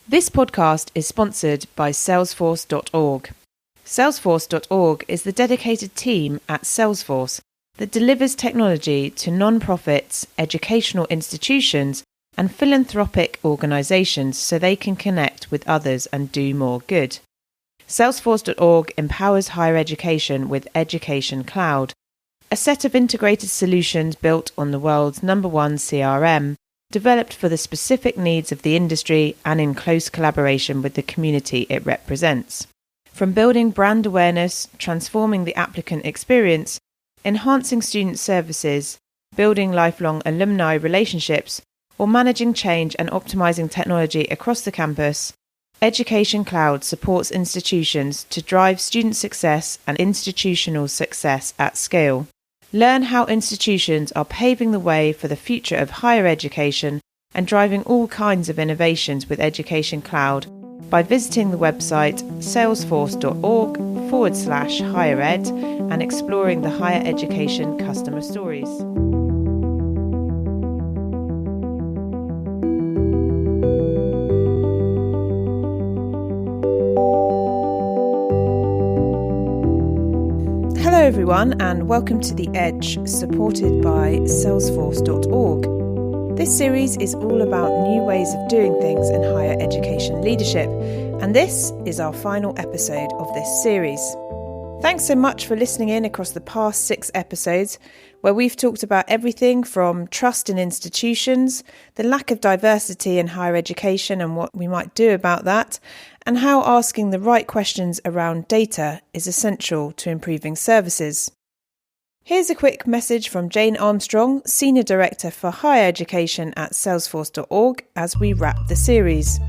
This podcast is sponsored by Salesforce.org. Salesforce.org is the dedicated team at Salesforce that delivers technology to non-profits, educational institutions, and philanthropic organisations so they can connect with others and do more good. Salesforce.org empowers higher education with Education Cloud, a set of integrated solutions built on the world's #1 CRM, developed for the specific needs of the industry and in close collaboration with the community it represents. From building brand awareness, transforming the applicant experience, enhancing student services, building lifelong alumni relationships, or managing change and optimizing technology across the campus, Education Cloud supports institutions to drive student success and institutional success at scale. Learn how institutions are paving the way for the future of higher education and driving all kinds of innovations with Education Cloud by visiting the website salesforce.org/highered and exploring the higher education customer stories. Hello everyone and welcome to The Edge, supported by Salesforce.org. This series is all about new ways of doing things in higher education leadership, and this is our final episode of this series. Thanks so much for listening in across the past 6 episodes, where we've talked about everything from trust in institutions, the lack of diversity in higher education and what we might do about that, and how asking the right questions around data is essential to improving services. Here's a quick message from Jane Armstrong, Senior Director for Higher Education at Salesforce.org, as we wrap the series.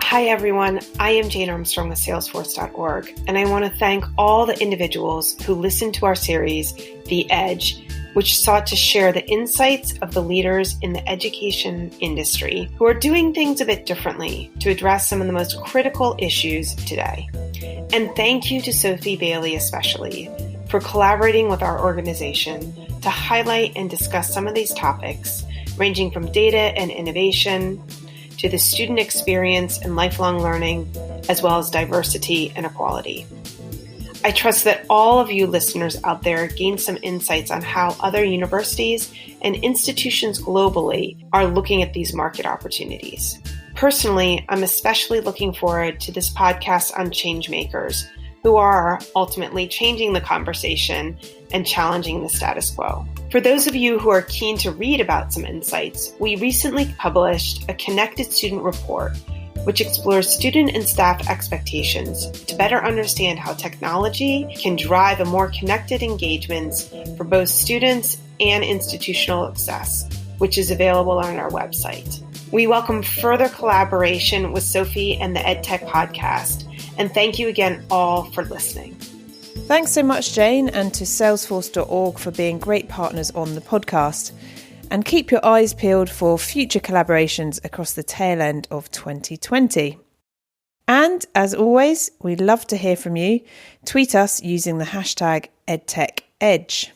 Hi everyone, I am Jane Armstrong with Salesforce.org, and I want to thank all the individuals who listened to our series, The Edge, which sought to share the insights of the leaders in the education industry who are doing things a bit differently to address some of the most critical issues today. And thank you to Sophie Bailey especially for collaborating with our organization to highlight and discuss some of these topics, ranging from data and innovation to the student experience and lifelong learning, as well as diversity and equality. I trust that all of you listeners out there gain some insights on how other universities and institutions globally are looking at these market opportunities. Personally, I'm especially looking forward to this podcast on change makers who are ultimately changing the conversation and challenging the status quo. For those of you who are keen to read about some insights, we recently published a Connected Student Report, which explores student and staff expectations to better understand how technology can drive a more connected engagements for both students and institutional success, which is available on our website. We welcome further collaboration with Sophie and the Edtech podcast, and thank you again all for listening. Thanks so much, Jane, and to Salesforce.org for being great partners on the podcast. And keep your eyes peeled for future collaborations across the tail end of 2020. And as always, we'd love to hear from you. Tweet us using the hashtag EdTechEdge.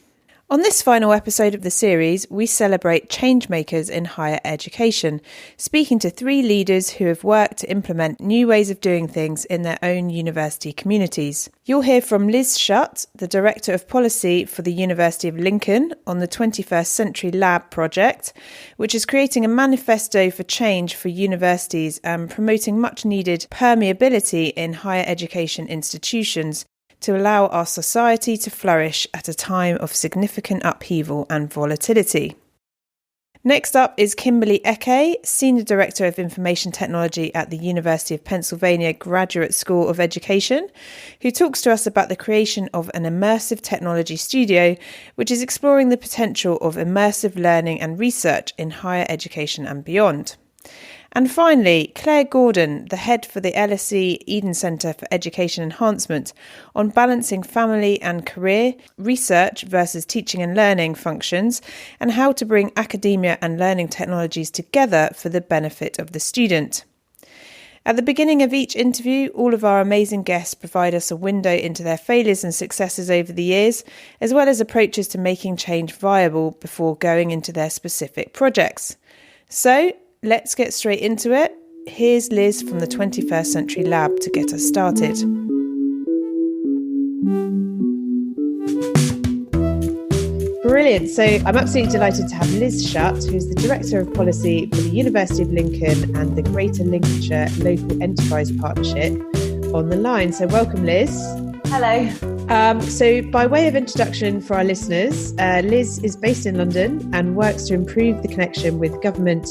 On this final episode of the series, we celebrate changemakers in higher education, speaking to 3 leaders who have worked to implement new ways of doing things in their own university communities. You'll hear from Liz Schutt, the Director of Policy for the University of Lincoln, on the 21st Century Lab project, which is creating a manifesto for change for universities and promoting much-needed permeability in higher education institutions to allow our society to flourish at a time of significant upheaval and volatility. Next up is Kimberly Eke, Senior Director of Information Technology at the University of Pennsylvania Graduate School of Education, who talks to us about the creation of an immersive technology studio, which is exploring the potential of immersive learning and research in higher education and beyond. And finally, Claire Gordon, the head for the Lsc Eden Centre for Education Enhancement, on balancing family and career, research versus teaching and learning functions, and how to bring academia and learning technologies together for the benefit of the student. At the beginning of each interview, all of our amazing guests provide us a window into their failures and successes over the years, as well as approaches to making change viable before going into their specific projects. So, let's get straight into it. Here's Liz from the 21st Century Lab to get us started. Brilliant. So I'm absolutely delighted to have Liz Shutt, who's the Director of Policy for the University of Lincoln and the Greater Lincolnshire Local Enterprise Partnership, on the line. So welcome, Liz. Hello. So by way of introduction for our listeners, Liz is based in London and works to improve the connection with government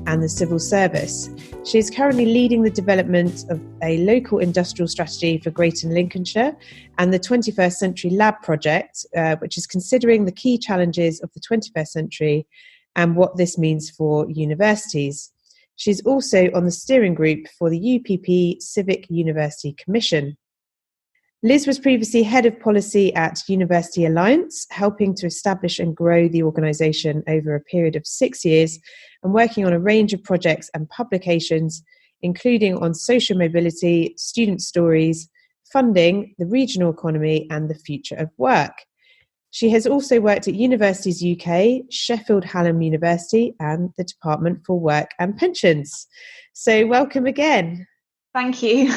and the civil service. She is currently leading the development of a local industrial strategy for Greater Lincolnshire and the 21st Century Lab project, which is considering the key challenges of the 21st century and what this means for universities. She's also on the steering group for the UPP Civic University Commission. Liz was previously head of policy at University Alliance, helping to establish and grow the organisation over a period of 6 years and working on a range of projects and publications, including on social mobility, student stories, funding, the regional economy and the future of work. She has also worked at Universities UK, Sheffield Hallam University and the Department for Work and Pensions. So welcome again. Thank you.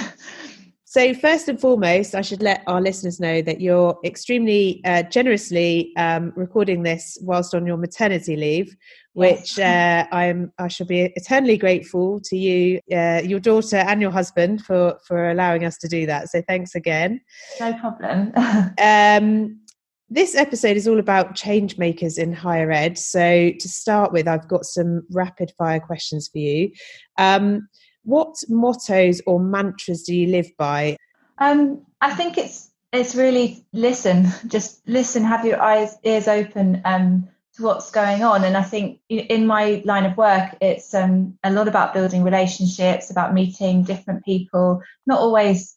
So first and foremost, I should let our listeners know that you're extremely generously recording this whilst on your maternity leave, which I shall be eternally grateful to you, your daughter and your husband for allowing us to do that. So thanks again. No problem. This episode is all about change makers in higher ed. So to start with, I've got some rapid fire questions for you. What mottos or mantras do you live by? I think it's really listen. Just listen, have your ears open to what's going on. And I think in my line of work, it's a lot about building relationships, about meeting different people, not always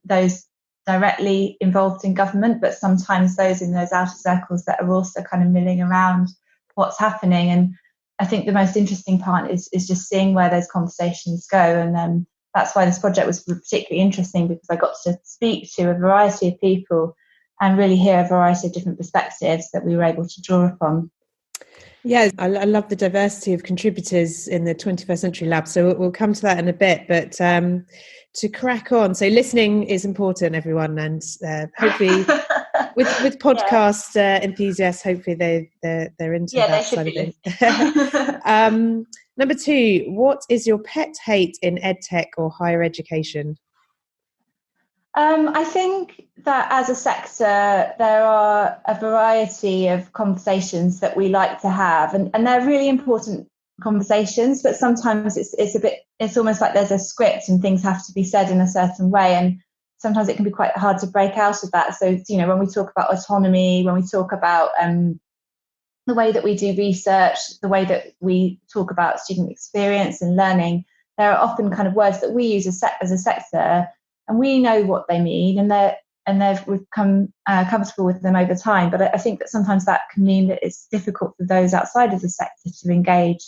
those directly involved in government, but sometimes those in those outer circles that are also kind of milling around what's happening. And I think the most interesting part is just seeing where those conversations go. And that's why this project was particularly interesting, because I got to speak to a variety of people and really hear a variety of different perspectives that we were able to draw upon. Yeah, I love the diversity of contributors in the 21st Century Lab. So we'll come to that in a bit. But to crack on, so listening is important, everyone. And hopefully with podcast enthusiasts, hopefully they're into that side of things. Number 2, what is your pet hate in EdTech or higher education? I think that as a sector, there are a variety of conversations that we like to have, and they're really important conversations, but sometimes it's almost like there's a script and things have to be said in a certain way, and sometimes it can be quite hard to break out of that. So, when we talk about autonomy, when we talk about the way that we do research, the way that we talk about student experience and learning, there are often kind of words that we use as a sector, and we know what they mean, and we've become comfortable with them over time. But I think that sometimes that can mean that it's difficult for those outside of the sector to engage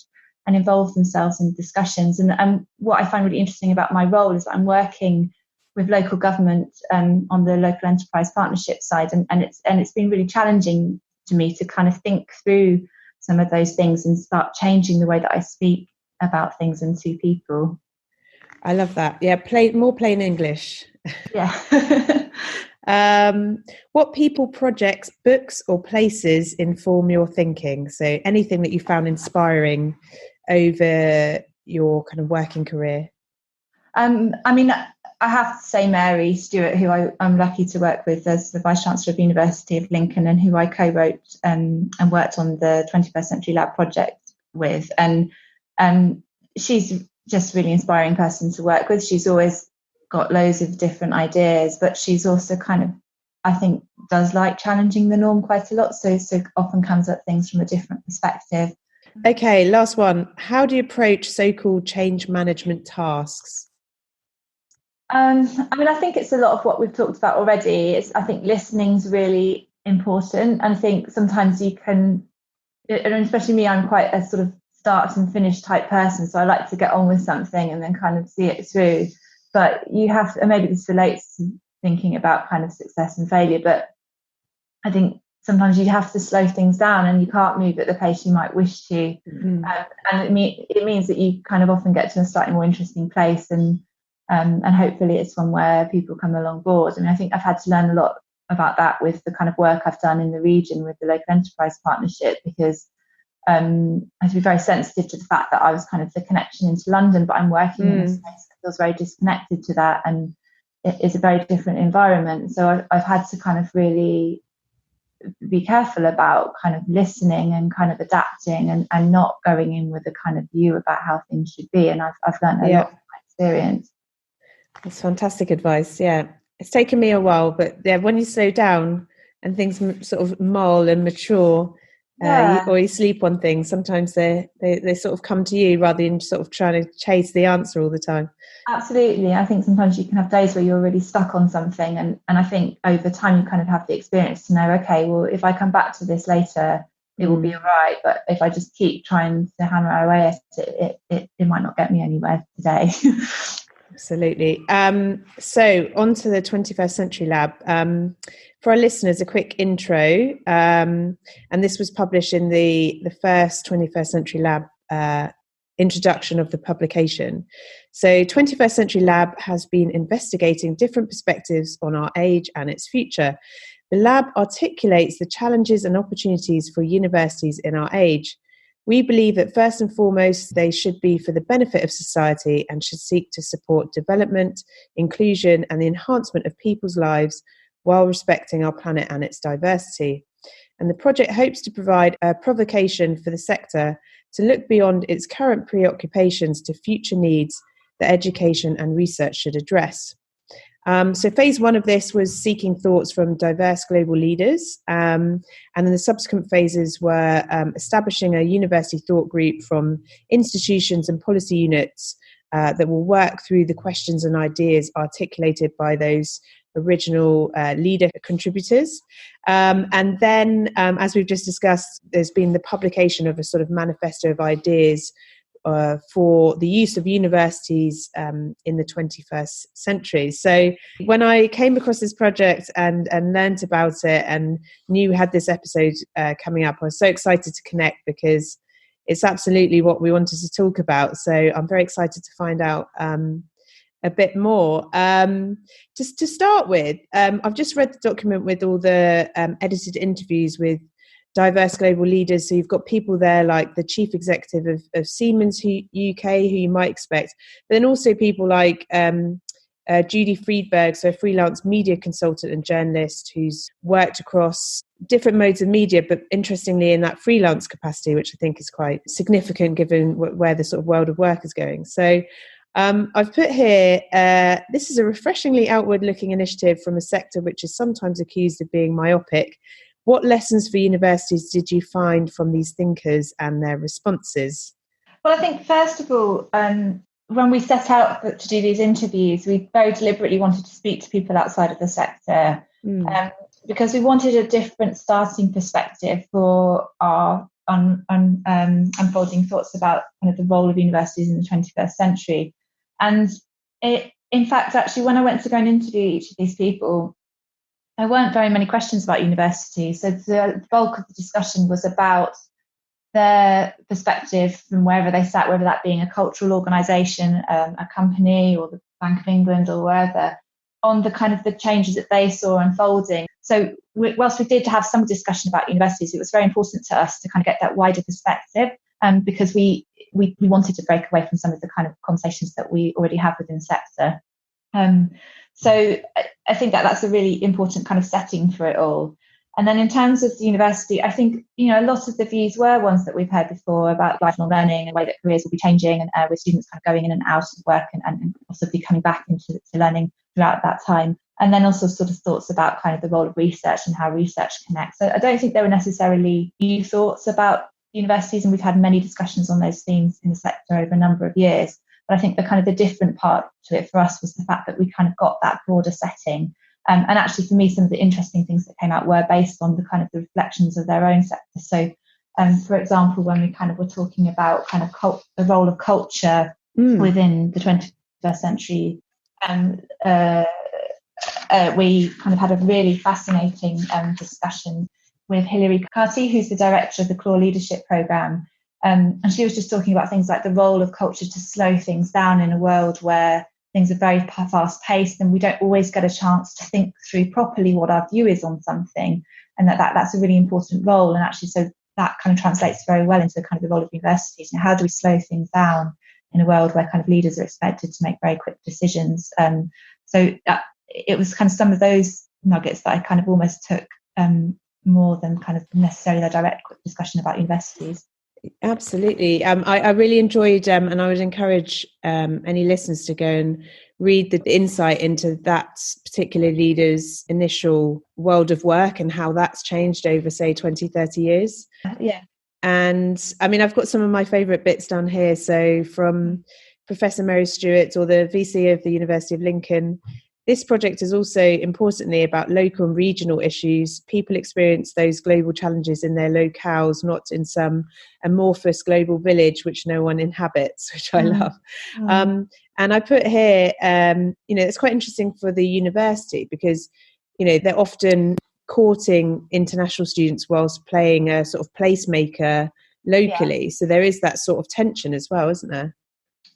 and involve themselves in discussions. And what I find really interesting about my role is that I'm working with local government on the local enterprise partnership side, and it's been really challenging to me to kind of think through some of those things and start changing the way that I speak about things and to people. I love that. Yeah, more plain English. Yeah. What people, projects, books or places inform your thinking? So anything that you found inspiring over your kind of working career? I have to say Mary Stewart, who I'm lucky to work with as the Vice-Chancellor of University of Lincoln, and who I co-wrote and worked on the 21st Century Lab project with. And she's just a really inspiring person to work with. She's always got loads of different ideas, but she's also kind of, I think, does like challenging the norm quite a lot. So often comes at things from a different perspective. Okay, last one. How do you approach so-called change management tasks? I think it's a lot of what we've talked about already. I think listening's really important. And I think sometimes you can, and especially me, I'm quite a sort of start and finish type person. So I like to get on with something and then kind of see it through. But you have to, and maybe this relates to thinking about kind of success and failure, but I think sometimes you have to slow things down and you can't move at the pace you might wish to. And it means that you kind of often get to a slightly more interesting place, and hopefully it's one where people come along board. And I think I've had to learn a lot about that with the kind of work I've done in the region with the local enterprise partnership, because I have to be very sensitive to the fact that I was kind of the connection into London, but I'm working in a space that feels very disconnected to that, and it is a very different environment. So I've had to kind of really be careful about kind of listening and kind of adapting, and not going in with a kind of view about how things should be. And I've learned a lot from my experience. That's fantastic advice. Yeah, it's taken me a while, but yeah, when you slow down and things sort of mull and mature, or you sleep on things, sometimes they sort of come to you rather than sort of trying to chase the answer all the time. Absolutely. I think sometimes you can have days where you're really stuck on something, and I think over time you kind of have the experience to know, okay, well, if I come back to this later, it will be all right. But if I just keep trying to hammer away at it, it might not get me anywhere today. Absolutely. So on to the 21st Century Lab. For our listeners, a quick intro. And this was published in the first 21st Century Lab introduction of the publication. So 21st Century Lab has been investigating different perspectives on our age and its future. The lab articulates the challenges and opportunities for universities in our age. We believe that first and foremost, they should be for the benefit of society and should seek to support development, inclusion, and the enhancement of people's lives while respecting our planet and its diversity. And the project hopes to provide a provocation for the sector to look beyond its current preoccupations to future needs that education and research should address. So phase one of this was seeking thoughts from diverse global leaders. And then the subsequent phases were establishing a university thought group from institutions and policy units that will work through the questions and ideas articulated by those original leader contributors. And then, as we've just discussed, there's been the publication of a sort of manifesto of ideas for the use of universities in the 21st century. So when I came across this project and learned about it and knew we had this episode coming up, I was so excited to connect because it's absolutely what we wanted to talk about. So I'm very excited to find out a bit more. Just to start with, I've just read the document with all the edited interviews with diverse global leaders. So you've got people there like the chief executive of Siemens UK, who you might expect, but then also people like Judy Friedberg, so a freelance media consultant and journalist who's worked across different modes of media, but interestingly in that freelance capacity, which I think is quite significant given where the sort of world of work is going. So I've put here, this is a refreshingly outward-looking initiative from a sector which is sometimes accused of being myopic. What lessons for universities did you find from these thinkers and their responses? Well, I think, first of all, when we set out to do these interviews, we very deliberately wanted to speak to people outside of the sector because we wanted a different starting perspective for our unfolding thoughts about kind of the role of universities in the 21st century. And in fact, actually, when I went to go and interview each of these people, there weren't very many questions about universities. So the bulk of the discussion was about their perspective from wherever they sat, whether that being a cultural organisation, a company, or the Bank of England, or wherever, on the kind of the changes that they saw unfolding. So whilst we did have some discussion about universities, it was very important to us to kind of get that wider perspective, because we wanted to break away from some of the kind of conversations that we already have within the sector. So I think that's a really important kind of setting for it all. And then in terms of the university, I think, a lot of the views were ones that we've heard before about lifelong learning and the way that careers will be changing, and with students kind of going in and out of work and possibly coming back into learning throughout that time. And then also sort of thoughts about kind of the role of research and how research connects. So I don't think there were necessarily new thoughts about universities, and we've had many discussions on those themes in the sector over a number of years. But I think the kind of the different part to it for us was the fact that we kind of got that broader setting. And actually, for me, some of the interesting things that came out were based on the kind of the reflections of their own sector. So, for example, when we kind of were talking about kind of the role of culture within the 21st century, we kind of had a really fascinating discussion with Hilary Carty, who's the director of the Core Leadership Programme. And she was just talking about things like the role of culture to slow things down in a world where things are very fast paced and we don't always get a chance to think through properly what our view is on something. And that's a really important role. And actually, so that kind of translates very well into kind of the role of universities. And how do we slow things down in a world where kind of leaders are expected to make very quick decisions? So it was kind of some of those nuggets that I kind of almost took more than kind of necessarily the direct discussion about universities. Absolutely. I really enjoyed, and I would encourage any listeners to go and read the insight into that particular leader's initial world of work and how that's changed over, say, 20, 30 years. Yeah. And I mean, I've got some of my favourite bits down here. So from Professor Mary Stewart, or the VC of the University of Lincoln, this project is also importantly about local and regional issues. People experience those global challenges in their locales, not in some amorphous global village which no one inhabits, which I love. And I put here, it's quite interesting for the university because, they're often courting international students whilst playing a sort of placemaker locally. Yeah. So there is that sort of tension as well, isn't there?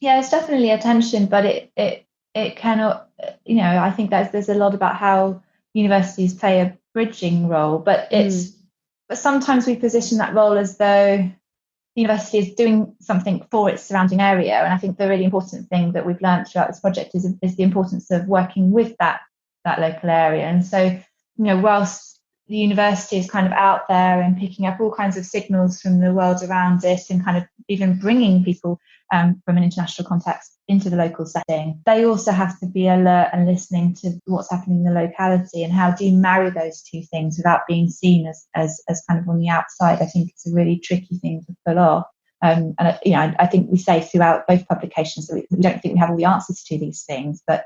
Yeah, it's definitely a tension, but it cannot, I think there's a lot about how universities play a bridging role, but but sometimes we position that role as though the university is doing something for its surrounding area. And I think the really important thing that we've learned throughout this project is the importance of working with that local area. And so, whilst the university is kind of out there and picking up all kinds of signals from the world around it and kind of even bringing people from an international context into the local setting, they also have to be alert and listening to what's happening in the locality. And how do you marry those two things without being seen as kind of on the outside? I think it's a really tricky thing to pull off. And I think we say throughout both publications that we don't think we have all the answers to these things, but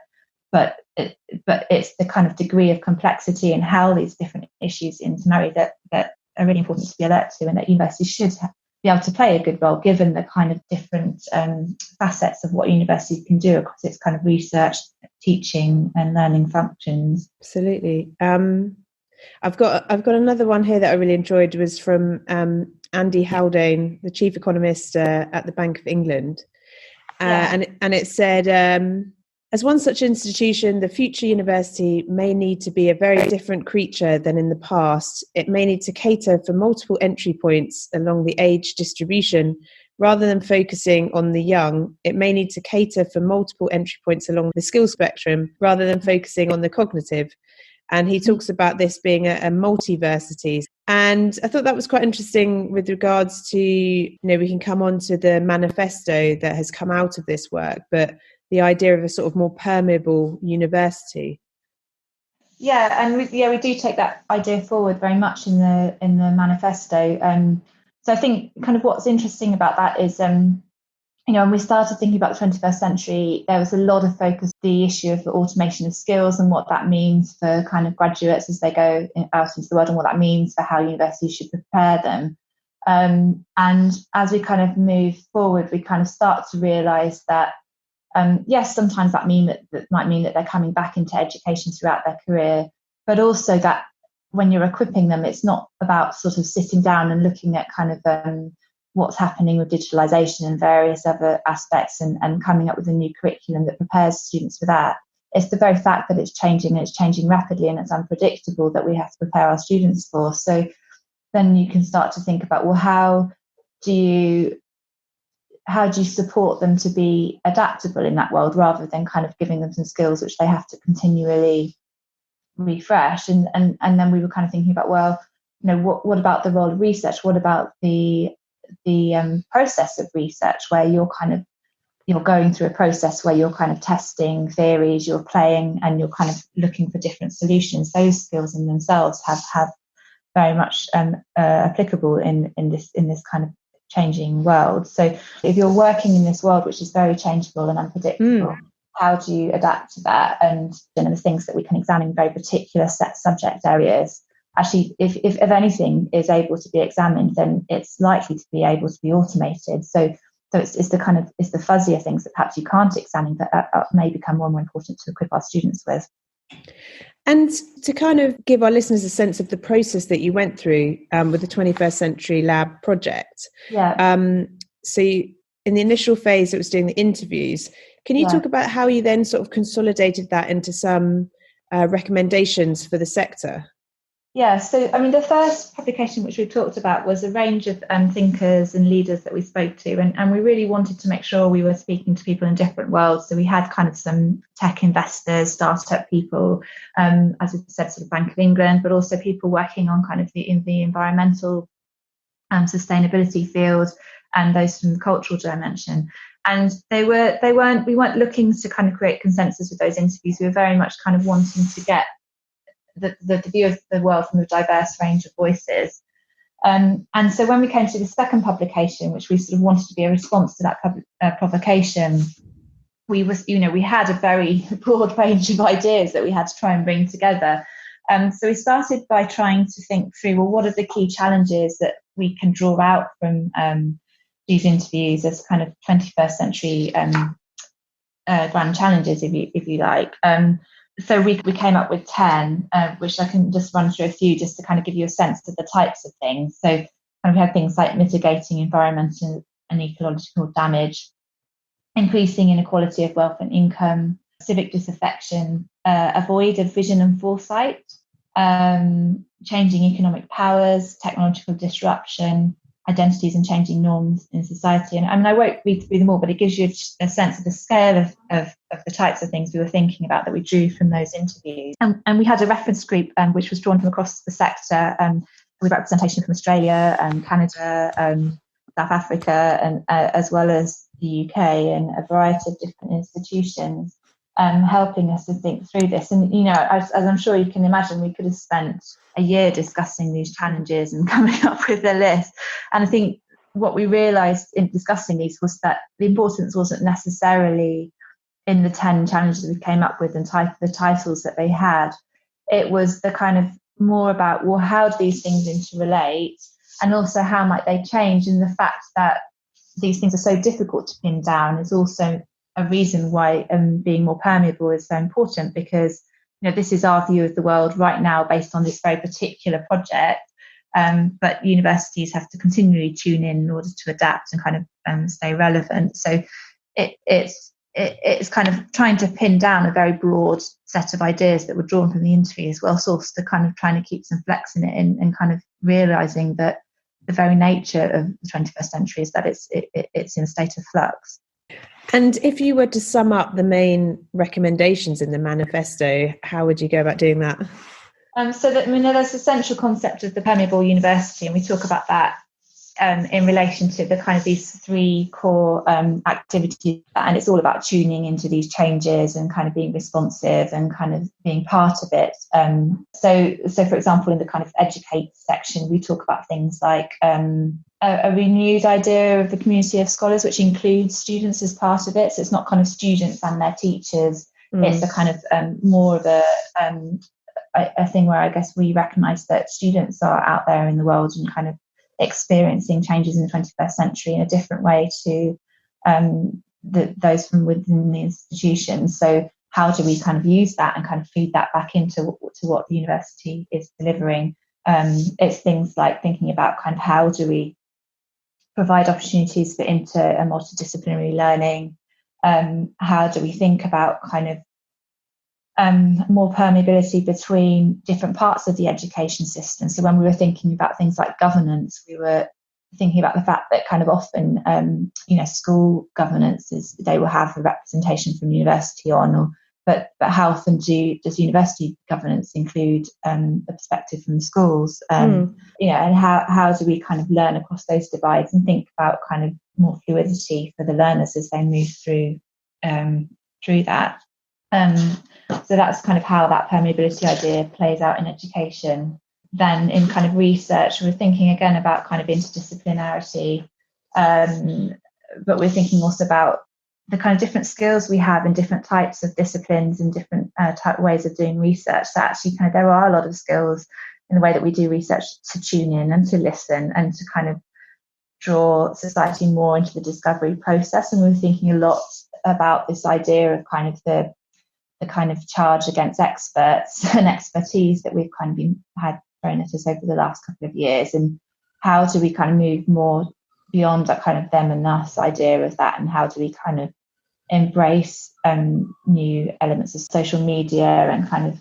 it's the kind of degree of complexity and how these different issues intermarry that are really important to be alert to, and that universities should be able to play a good role given the kind of different facets of what universities can do across its kind of research, teaching and learning functions. Absolutely. I've got another one here that I really enjoyed, was from Andy Haldane, the chief economist at the Bank of England. And it said, as one such institution, the future university may need to be a very different creature than in the past. It may need to cater for multiple entry points along the age distribution. Rather than focusing on the young, it may need to cater for multiple entry points along the skill spectrum rather than focusing on the cognitive. And he talks about this being a multiversity. And I thought that was quite interesting with regards to, we can come on to the manifesto that has come out of this work, but the idea of a sort of more permeable university. Yeah, and we do take that idea forward very much in the manifesto. So I think kind of what's interesting about that is, when we started thinking about the 21st century, there was a lot of focus on the issue of the automation of skills and what that means for kind of graduates as they go out into the world, and what that means for how universities should prepare them. And as we kind of move forward, we kind of start to realise that yes, sometimes that might mean that they're coming back into education throughout their career, but also that when you're equipping them, it's not about sort of sitting down and looking at kind of what's happening with digitalization and various other aspects and coming up with a new curriculum that prepares students for that. It's the very fact that it's changing, and it's changing rapidly, and it's unpredictable, that we have to prepare our students for. So then you can start to think about, well, how do you support them to be adaptable in that world, rather than kind of giving them some skills which they have to continually refresh? And then we were kind of thinking about, well, what about the role of research? What about the process of research, where you're going through a process where you're kind of testing theories, you're playing, and you're kind of looking for different solutions. Those skills in themselves have very much applicable in this kind of changing world. So if you're working in this world which is very changeable and unpredictable, how do you adapt to that? And the things that we can examine in very particular set subject areas, actually, if anything is able to be examined, then it's likely to be able to be automated. So it's the fuzzier things that perhaps you can't examine that may become more and more important to equip our students with. And to kind of give our listeners a sense of the process that you went through with the 21st Century Lab project. So in the initial phase, it was doing the interviews. Can you talk about how you then sort of consolidated that into some recommendations for the sector? Yeah, so I mean, the first publication which we talked about was a range of thinkers and leaders that we spoke to, and we really wanted to make sure we were speaking to people in different worlds. So we had kind of some tech investors, startup people, as I said, sort of Bank of England, but also people working on kind of in the environmental and sustainability field, and those from the cultural dimension. And we weren't looking to kind of create consensus with those interviews. We were very much kind of wanting to get the view of the world from a diverse range of voices. And so when we came to the second publication, which we sort of wanted to be a response to that provocation, we had a very broad range of ideas that we had to try and bring together. So we started by trying to think through, well, what are the key challenges that we can draw out from these interviews as kind of 21st century grand challenges, if you like. So we came up with 10, which I can just run through a few just to kind of give you a sense of the types of things. So we had things like mitigating environmental and ecological damage, increasing inequality of wealth and income, civic disaffection, avoid of vision and foresight, changing economic powers, technological disruption, identities and changing norms in society. And I mean, I won't read through them all, but it gives you a sense of the scale of the types of things we were thinking about that we drew from those interviews. And we had a reference group which was drawn from across the sector with representation from Australia, Canada, South Africa, and as well as the UK, and a variety of different institutions helping us to think through this. And, you know, as I'm sure you can imagine, we could have spent a year discussing these challenges and coming up with a list. And I think what we realised in discussing these was that the importance wasn't necessarily in the 10 challenges we came up with and the titles that they had. It was the kind of more about, well, how do these things interrelate, and also how might they change? And the fact that these things are so difficult to pin down is also a reason why being more permeable is so important, because, you know, this is our view of the world right now based on this very particular project, but universities have to continually tune in order to adapt and kind of stay relevant. So it's kind of trying to pin down a very broad set of ideas that were drawn from the interview, as well as also kind of trying to keep some flex in it, and kind of realising that the very nature of the 21st century is that it's in a state of flux. And if you were to sum up the main recommendations in the manifesto, how would you go about doing that? So that, I mean, there's a central concept of the permeable university, and we talk about that in relation to the kind of these three core activities, and it's all about tuning into these changes and kind of being responsive and kind of being part of it. So for example, in the kind of educate section, we talk about things like a renewed idea of the community of scholars, which includes students as part of it. So it's not kind of students and their teachers. It's a kind of more of a thing where I guess we recognise that students are out there in the world and kind of experiencing changes in the 21st century in a different way to those from within the institution. So how do we kind of use that and kind of feed that back into what the university is delivering? It's things like thinking about kind of how do we provide opportunities for inter and multidisciplinary learning? How do we think about kind of more permeability between different parts of the education system? So when we were thinking about things like governance, we were thinking about the fact that kind of often, school governance they will have a representation from university on, but how often does university governance include a perspective from the schools? And how do we kind of learn across those divides and think about kind of more fluidity for the learners as they move through that? So that's kind of how that permeability idea plays out in education. Then in kind of research, we're thinking again about kind of interdisciplinarity, but we're thinking also about the kind of different skills we have in different types of disciplines and different type ways of doing research. So actually kind of there are a lot of skills in the way that we do research to tune in and to listen and to kind of draw society more into the discovery process. And we're thinking a lot about this idea of kind of the the kind of charge against experts and expertise that we've kind of had thrown at us over the last couple of years, and how do we kind of move more beyond that kind of them and us idea of that, and how do we kind of embrace new elements of social media and kind of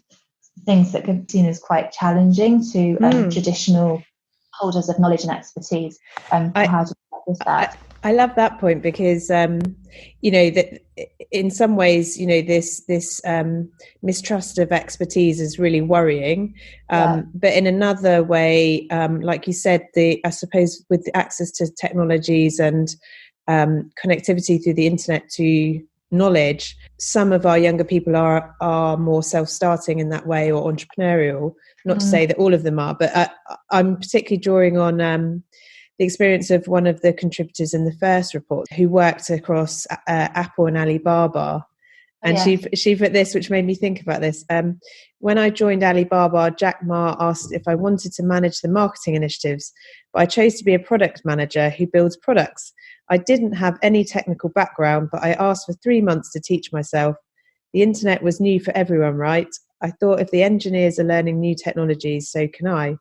things that can be seen as quite challenging to traditional holders of knowledge and expertise. How do we work with that? I love that point because, that in some ways, this mistrust of expertise is really worrying. But in another way, like you said, I suppose with the access to technologies and connectivity through the internet to knowledge, some of our younger people are more self-starting in that way, or entrepreneurial. Not to say that all of them are, but I'm particularly drawing on the experience of one of the contributors in the first report who worked across Apple and Alibaba. And she put this, which made me think about this. When I joined Alibaba, Jack Ma asked if I wanted to manage the marketing initiatives, but I chose to be a product manager who builds products. I didn't have any technical background, but I asked for 3 months to teach myself. The internet was new for everyone, right? I thought if the engineers are learning new technologies, so can I.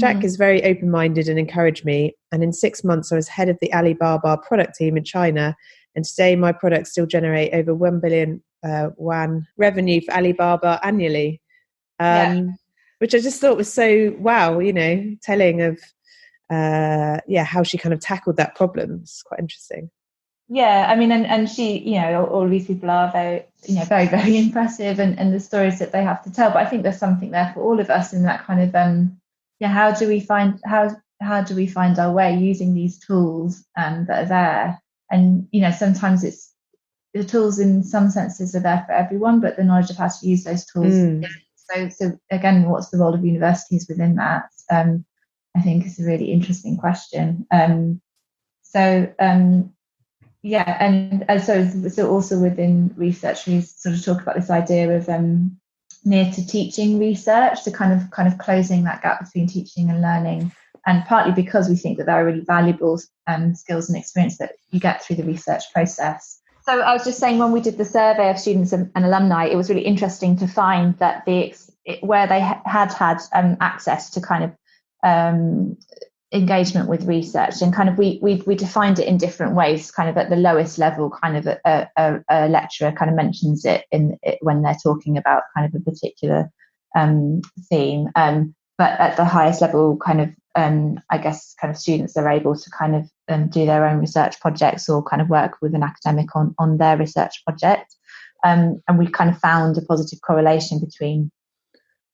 Jack is very open-minded and encouraged me. And in 6 months, I was head of the Alibaba product team in China. And today my products still generate over 1 billion yuan revenue for Alibaba annually, which I just thought was so, wow, telling of, how she kind of tackled that problem. It's quite interesting. Yeah, I mean, and she, all these people are very, very, very impressive, and the stories that they have to tell. But I think there's something there for all of us in that kind of, how do we find our way using these tools that are there? And sometimes it's the tools in some senses are there for everyone, but the knowledge of how to use those tools isn't. So again, what's the role of universities within that? I think is a really interesting question. And so also within research, we sort of talk about this idea of near to teaching research, to kind of closing that gap between teaching and learning, and partly because we think that there are really valuable skills and experience that you get through the research process. So I was just saying, when we did the survey of students and alumni, it was really interesting to find that where they had access to kind of engagement with research, and kind of we defined it in different ways. Kind of at the lowest level, kind of a lecturer kind of mentions it when they're talking about kind of a particular theme, but at the highest level, kind of I guess kind of students are able to kind of do their own research projects, or kind of work with an academic on their research project, and we kind of found a positive correlation between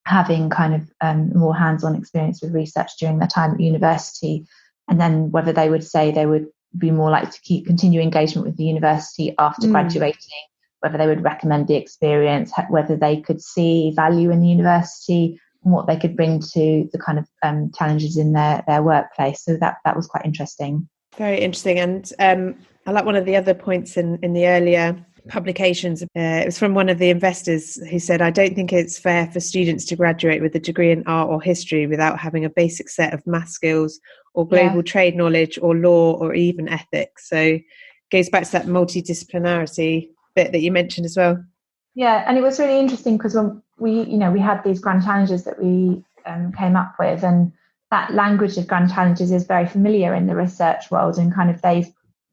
having kind of more hands-on experience with research during their time at university, and then whether they would say they would be more likely to continue engagement with the university after graduating, whether they would recommend the experience, whether they could see value in the university, and what they could bring to the kind of challenges in their workplace. So that was quite interesting. Very interesting. And I like one of the other points in the earlier publications. It was from one of the investors who said, I don't think it's fair for students to graduate with a degree in art or history without having a basic set of math skills or global trade knowledge or law or even ethics. So it goes back to that multidisciplinarity bit that you mentioned as well. Yeah, and it was really interesting because when we had these grand challenges that we came up with, and that language of grand challenges is very familiar in the research world, and kind of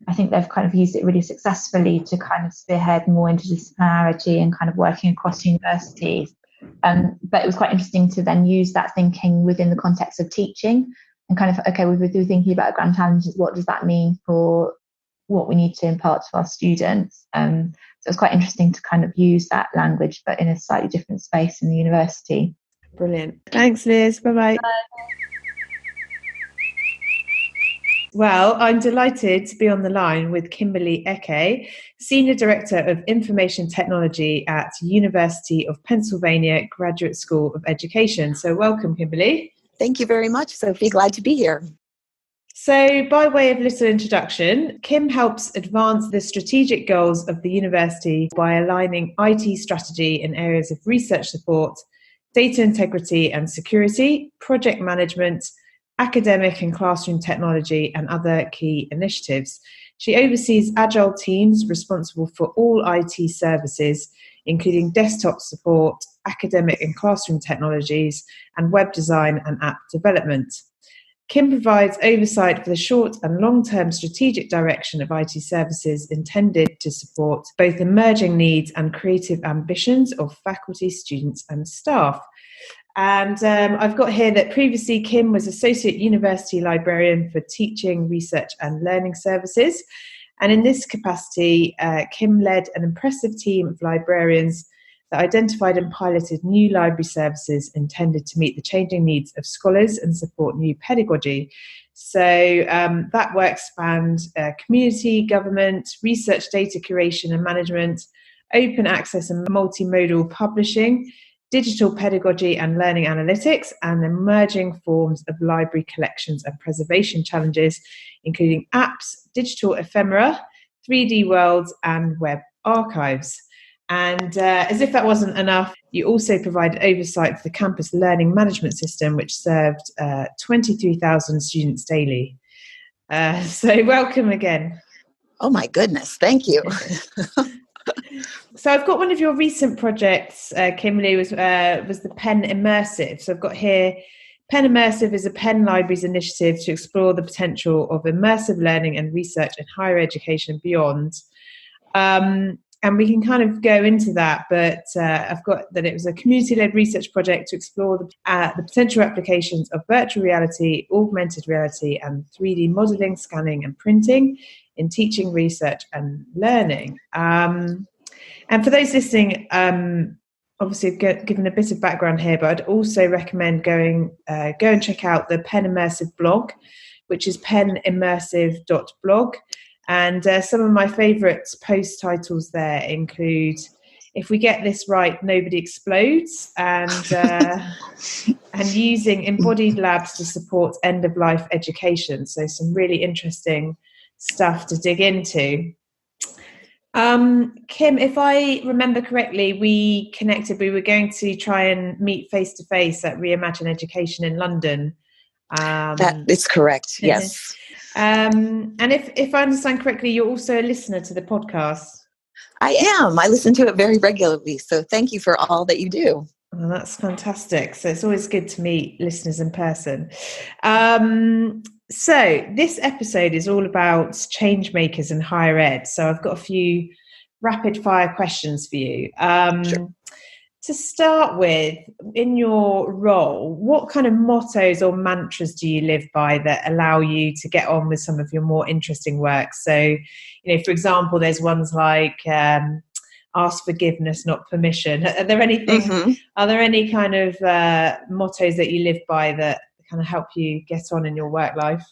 I think they've kind of used it really successfully to kind of spearhead more interdisciplinarity and kind of working across universities. But it was quite interesting to then use that thinking within the context of teaching, and kind of, okay, we're thinking about grand challenges. What does that mean for what we need to impart to our students? So it's quite interesting to kind of use that language, but in a slightly different space in the university. Brilliant. Thanks, Liz. Bye-bye. Well, I'm delighted to be on the line with Kimberly Eke, Senior Director of Information Technology at University of Pennsylvania Graduate School of Education. So welcome, Kimberly. Thank you very much, Sophie. Glad to be here. So by way of little introduction, Kim helps advance the strategic goals of the university by aligning IT strategy in areas of research support, data integrity and security, project management, academic and classroom technology, and other key initiatives. She oversees agile teams responsible for all IT services, including desktop support, academic and classroom technologies, and web design and app development. Kim provides oversight for the short and long-term strategic direction of IT services intended to support both emerging needs and creative ambitions of faculty, students, and staff. And I've got here that previously Kim was Associate University Librarian for Teaching, Research and Learning Services. And in this capacity, Kim led an impressive team of librarians that identified and piloted new library services intended to meet the changing needs of scholars and support new pedagogy. So that work spanned community, government, research data curation and management, open access and multimodal publishing, digital pedagogy and learning analytics, and emerging forms of library collections and preservation challenges, including apps, digital ephemera, 3D worlds, and web archives. And as if that wasn't enough, you also provided oversight for the campus learning management system, which served 23,000 students daily. So welcome again. Oh my goodness, thank you. So I've got one of your recent projects, Kimberly, was the Penn Immersive. So I've got here, Penn Immersive is a Penn Libraries initiative to explore the potential of immersive learning and research in higher education and beyond. And we can kind of go into that, but I've got that it was a community-led research project to explore the potential applications of virtual reality, augmented reality, and 3D modeling, scanning, and printing in teaching, research, and learning. And for those listening, obviously I've given a bit of background here, but I'd also recommend go and check out the Penn Immersive blog, which is pennimmersive.blog. And some of my favourite post titles there include "If we get this right, nobody explodes," and using embodied labs to support end-of-life education. So some really interesting stuff to dig into. Kim, if I remember correctly, we connected. We were going to try and meet face-to-face at Reimagine Education in London. That is correct, yes. And if I understand correctly, you're also a listener to the podcast. I am. I listen to it very regularly. So thank you for all that you do. Well, that's fantastic. So it's always good to meet listeners in person. So this episode is all about change makers in higher ed. So I've got a few rapid fire questions for you. Sure. To start with, in your role, what kind of mottos or mantras do you live by that allow you to get on with some of your more interesting work? So, for example, there's ones like ask forgiveness, not permission. Are there anything? Mm-hmm. Are there any kind of mottos that you live by that kind of help you get on in your work life?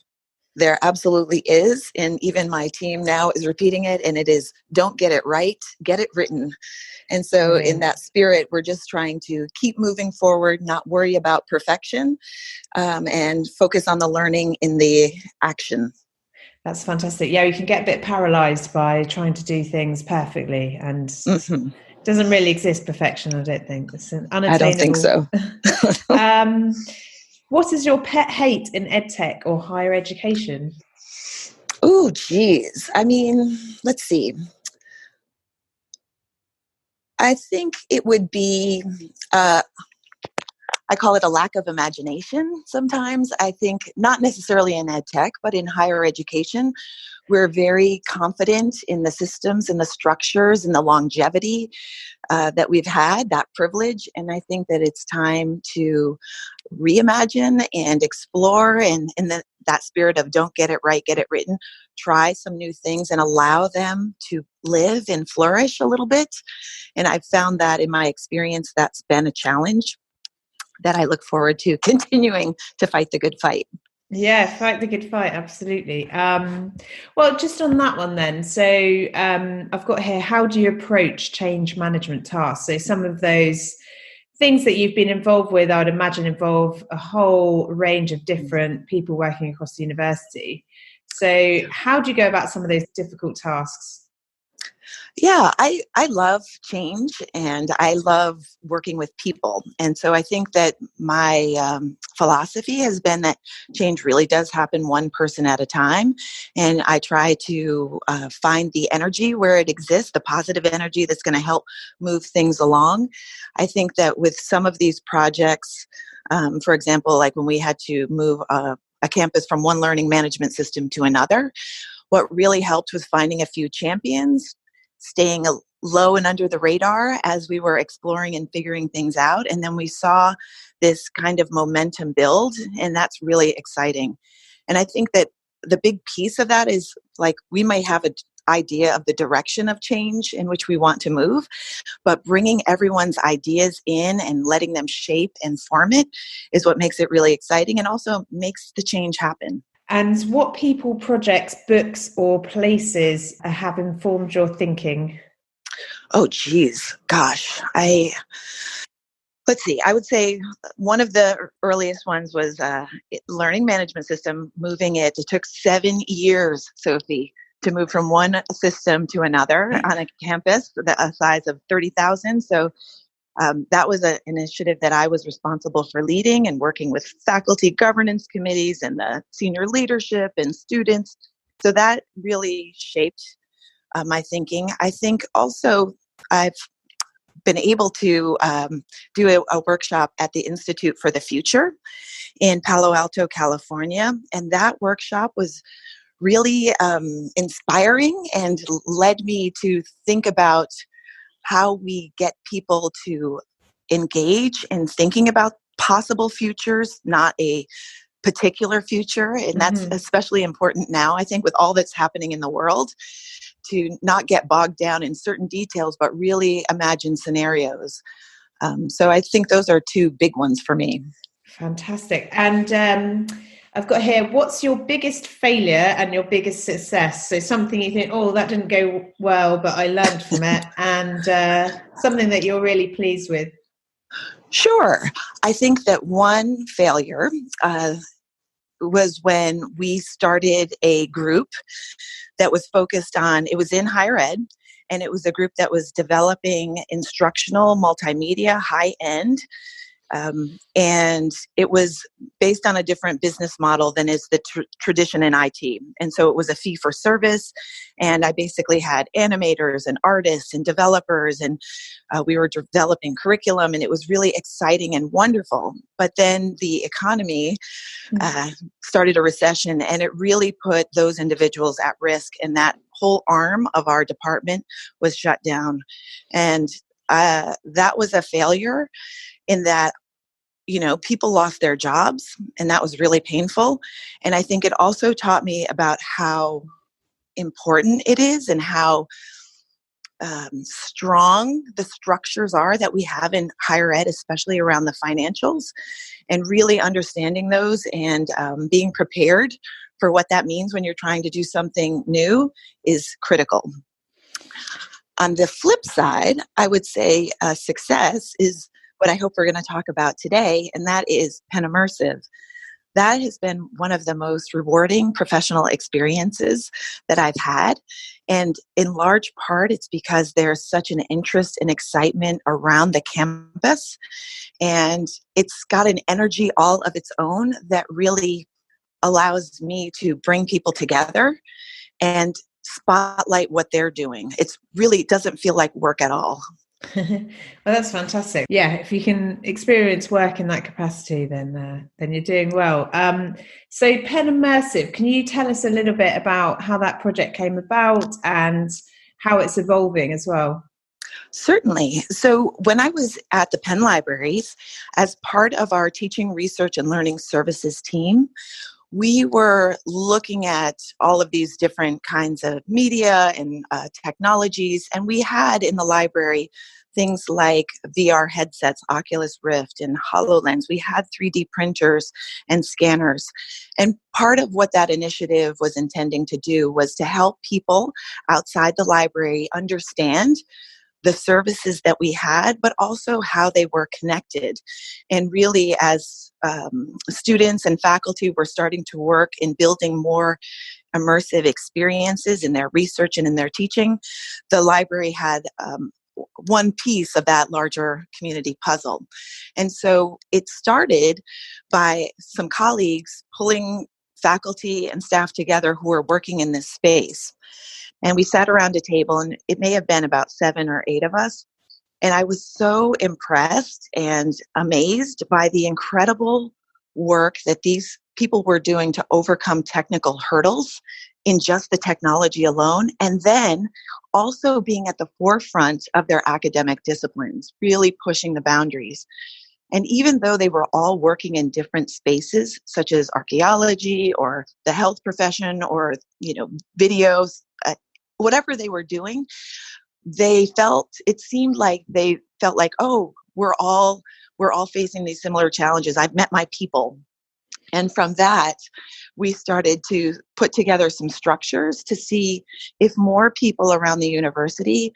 There absolutely is. And even my team now is repeating it. And it is, don't get it right, get it written. And so in that spirit, we're just trying to keep moving forward, not worry about perfection, and focus on the learning in the action. That's fantastic. Yeah, you can get a bit paralyzed by trying to do things perfectly. And it doesn't really exist, perfection, I don't think. It's unattainable. I don't think so. What is your pet hate in EdTech or higher education? Oh, geez. I mean, let's see. I think it would be, I call it a lack of imagination sometimes. I think not necessarily in EdTech, but in higher education, we're very confident in the systems and the structures and the longevity that we've had, that privilege. And I think that it's time to reimagine and explore, and in that spirit of don't get it right, get it written, try some new things and allow them to live and flourish a little bit. And I've found that in my experience, that's been a challenge that I look forward to continuing to fight the good fight. Yeah, fight the good fight, absolutely. Well, just on that one then, so I've got here, how do you approach change management tasks? So some of those things that you've been involved with, I would imagine, involve a whole range of different people working across the university. So how do you go about some of those difficult tasks? Yeah, I love change and I love working with people. And so I think that my philosophy has been that change really does happen one person at a time. And I try to find the energy where it exists, the positive energy that's going to help move things along. I think that with some of these projects, for example, like when we had to move a campus from one learning management system to another, what really helped was finding a few champions, staying low and under the radar as we were exploring and figuring things out. And then we saw this kind of momentum build, and that's really exciting. And I think that the big piece of that is like we might have an idea of the direction of change in which we want to move, but bringing everyone's ideas in and letting them shape and form it is what makes it really exciting and also makes the change happen. And what people, projects, books, or places have informed your thinking? Oh, geez. Gosh. Let's see. I would say one of the earliest ones was learning management system, moving it. It took 7 years, Sophie, to move from one system to another on a campus a size of 30,000. So that was an initiative that I was responsible for leading and working with faculty governance committees and the senior leadership and students. So that really shaped my thinking. I think also I've been able to do a workshop at the Institute for the Future in Palo Alto, California. And that workshop was really inspiring and led me to think about how we get people to engage in thinking about possible futures, not a particular future. And that's especially important now, I think, with all that's happening in the world, to not get bogged down in certain details, but really imagine scenarios. So I think those are two big ones for me. Fantastic. And I've got here, what's your biggest failure and your biggest success? So something you think, oh, that didn't go well, but I learned from it, and something that you're really pleased with. Sure. I think that one failure was when we started a group that was focused on, it was in higher ed, and it was a group that was developing instructional multimedia, high-end, and it was based on a different business model than is the tradition in IT. And so it was a fee for service. And I basically had animators and artists and developers, and we were developing curriculum, and it was really exciting and wonderful. But then the economy started a recession, and it really put those individuals at risk. And that whole arm of our department was shut down. And that was a failure in that, you know, people lost their jobs, and that was really painful. And I think it also taught me about how important it is and how strong the structures are that we have in higher ed, especially around the financials, and really understanding those and being prepared for what that means when you're trying to do something new is critical. On the flip side, I would say success is what I hope we're going to talk about today, and that is Penn Immersive. That has been one of the most rewarding professional experiences that I've had. And in large part, it's because there's such an interest and excitement around the campus. And it's got an energy all of its own that really allows me to bring people together and spotlight what they're doing. It's really doesn't feel like work at all. Well, that's fantastic. Yeah, if you can experience work in that capacity, then you're doing well. So Penn Immersive, can you tell us a little bit about how that project came about and how it's evolving as well? Certainly. So when I was at the Penn Libraries, as part of our teaching, research, and learning services team, we were looking at all of these different kinds of media and technologies, and we had in the library things like VR headsets, Oculus Rift, and HoloLens. We had 3D printers and scanners. And part of what that initiative was intending to do was to help people outside the library understand the services that we had, but also how they were connected. And really, as students and faculty were starting to work in building more immersive experiences in their research and in their teaching, the library had one piece of that larger community puzzle. And so it started by some colleagues pulling faculty and staff together who were working in this space. And we sat around a table, and it may have been about 7 or 8 of us. And I was so impressed and amazed by the incredible work that these people were doing to overcome technical hurdles in just the technology alone, and then also being at the forefront of their academic disciplines, really pushing the boundaries. And even though they were all working in different spaces, such as archaeology or the health profession or, videos, whatever they were doing, it seemed like they felt like, oh, we're all facing these similar challenges. I've met my people. And from that, we started to put together some structures to see if more people around the university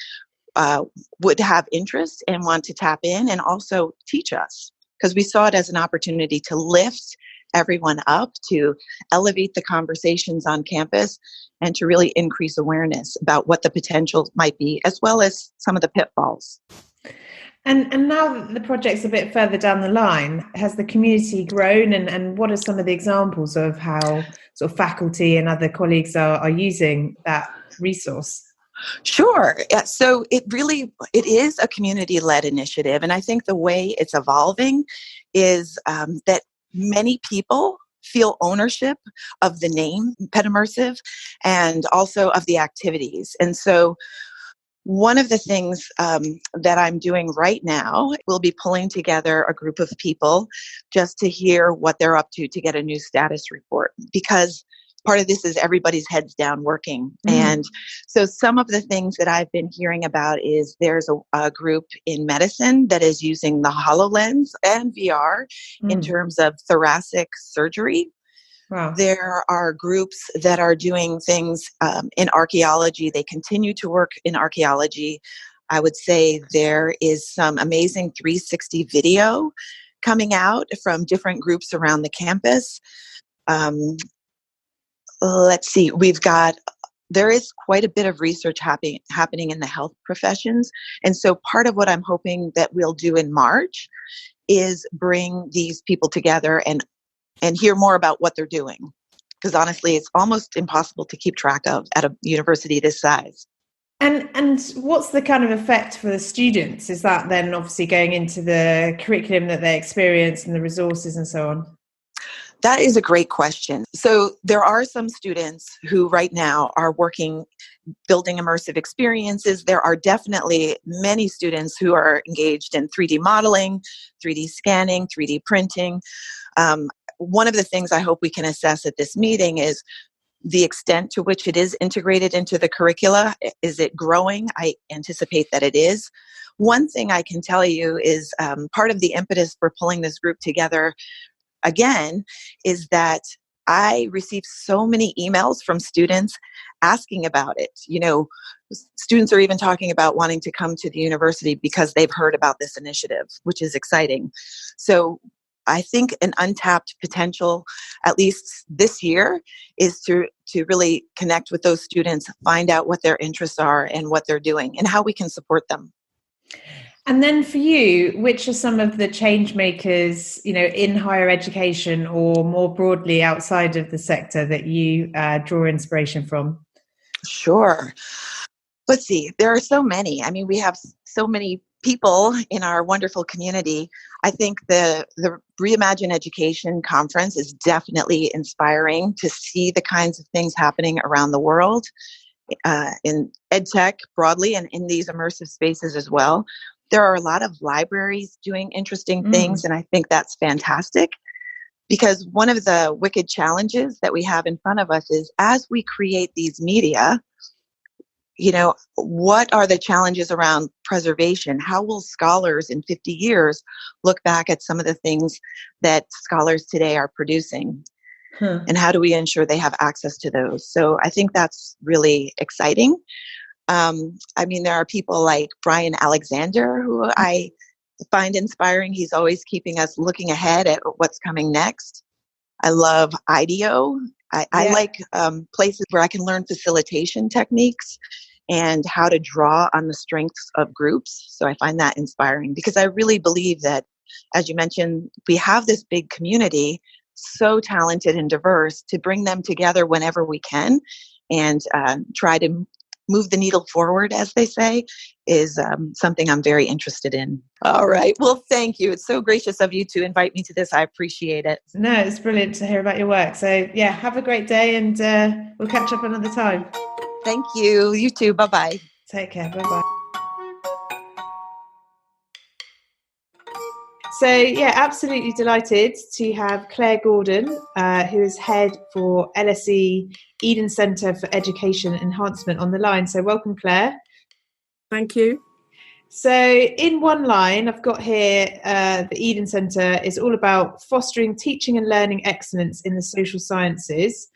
would have interest and want to tap in and also teach us, because we saw it as an opportunity to lift everyone up, to elevate the conversations on campus, and to really increase awareness about what the potential might be, as well as some of the pitfalls. And now that the project's a bit further down the line, has the community grown, and what are some of the examples of how sort of faculty and other colleagues are using that resource? Sure. Yeah, so it is a community-led initiative. And I think the way it's evolving is that many people feel ownership of the name Pet Immersive and also of the activities. And so one of the things that I'm doing right now, we'll be pulling together a group of people just to hear what they're up to get a new status report, because part of this is everybody's heads down working. And so some of the things that I've been hearing about is there's a group in medicine that is using the HoloLens and VR in terms of thoracic surgery. Wow. There are groups that are doing things in archaeology. They continue to work in archaeology. I would say there is some amazing 360 video coming out from different groups around the campus. Let's see, there is quite a bit of research happening in the health professions. And so part of what I'm hoping that we'll do in March is bring these people together and hear more about what they're doing. Because honestly, it's almost impossible to keep track of at a university this size. And what's the kind of effect for the students? Is that then obviously going into the curriculum that they experience and the resources and so on? That is a great question. So there are some students who right now are building immersive experiences. There are definitely many students who are engaged in 3D modeling, 3D scanning, 3D printing. One of the things I hope we can assess at this meeting is the extent to which it is integrated into the curricula. Is it growing? I anticipate that it is. One thing I can tell you is part of the impetus for pulling this group together again is that I received so many emails from students asking about it. Students are even talking about wanting to come to the university because they've heard about this initiative, which is exciting. So I think an untapped potential, at least this year, is to really connect with those students, find out what their interests are and what they're doing and how we can support them. And then for you, which are some of the change makers, in higher education or more broadly outside of the sector that you draw inspiration from? Sure. Let's see. There are so many. I mean, we have so many people in our wonderful community. I think the Reimagine Education conference is definitely inspiring to see the kinds of things happening around the world in Edtech broadly and in these immersive spaces as well. There are a lot of libraries doing interesting things, and I think that's fantastic, because one of the wicked challenges that we have in front of us is as we create these media, what are the challenges around preservation? How will scholars in 50 years look back at some of the things that scholars today are producing? And how do we ensure they have access to those? So I think that's really exciting. There are people like Brian Alexander, who I find inspiring. He's always keeping us looking ahead at what's coming next. I love IDEO. I like places where I can learn facilitation techniques and how to draw on the strengths of groups. So I find that inspiring because I really believe that, as you mentioned, we have this big community, so talented and diverse, to bring them together whenever we can and try to move the needle forward, as they say, is something I'm very interested in. All right. Well, thank you. It's so gracious of you to invite me to this. I appreciate it. No, it's brilliant to hear about your work. So yeah, have a great day and we'll catch up another time. Thank you. You too. Bye-bye. Take care. Bye-bye. So yeah, absolutely delighted to have Claire Gordon, who is head for Lsc Eden Centre for Education Enhancement on the line. So welcome, Claire. Thank you. So in one line, I've got here, the Eden Centre is all about fostering teaching and learning excellence in the social sciences.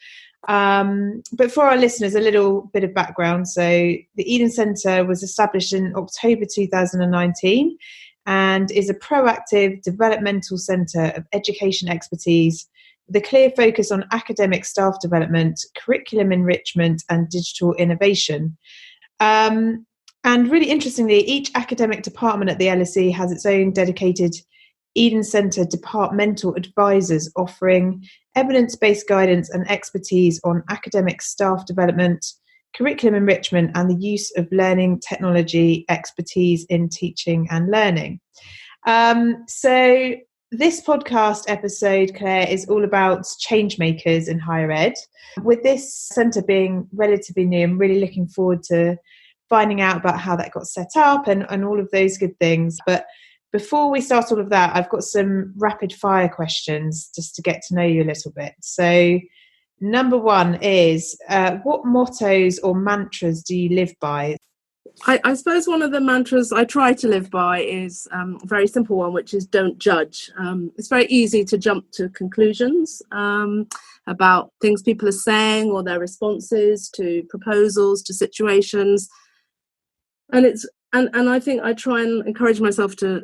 But for our listeners, a little bit of background. So the Eden Centre was established in October 2019 and is a proactive developmental centre of education expertise with a clear focus on academic staff development, curriculum enrichment and digital innovation. And really interestingly, each academic department at the LSE has its own dedicated Eden Centre departmental advisors offering evidence-based guidance and expertise on academic staff development, curriculum enrichment and the use of learning technology expertise in teaching and learning. So this podcast episode, Claire, is all about change makers in higher ed. With this centre being relatively new, I'm really looking forward to finding out about how that got set up and all of those good things. But before we start all of that, I've got some rapid fire questions just to get to know you a little bit. So number one is, what mottos or mantras do you live by? I suppose one of the mantras I try to live by is a very simple one, which is don't judge. It's very easy to jump to conclusions about things people are saying or their responses to proposals, to situations. And I think I try and encourage myself to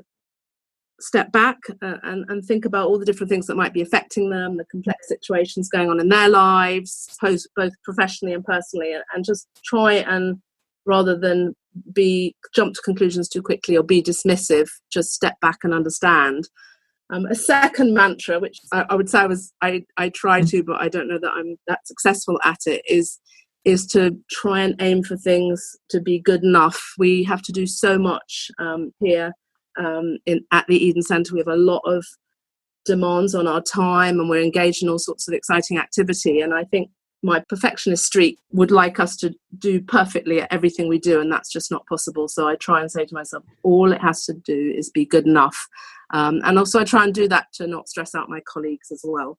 step back and think about all the different things that might be affecting them, the complex situations going on in their lives, both professionally and personally, and just try and, rather than jump to conclusions too quickly or be dismissive, just step back and understand. A second mantra, which I would say I try to, but I don't know that I'm that successful at it, is to try and aim for things to be good enough. We have to do so much here at the Eden Centre. We have a lot of demands on our time and we're engaged in all sorts of exciting activity. And I think my perfectionist streak would like us to do perfectly at everything we do, and that's just not possible. So I try and say to myself, all it has to do is be good enough. And also I try and do that to not stress out my colleagues as well.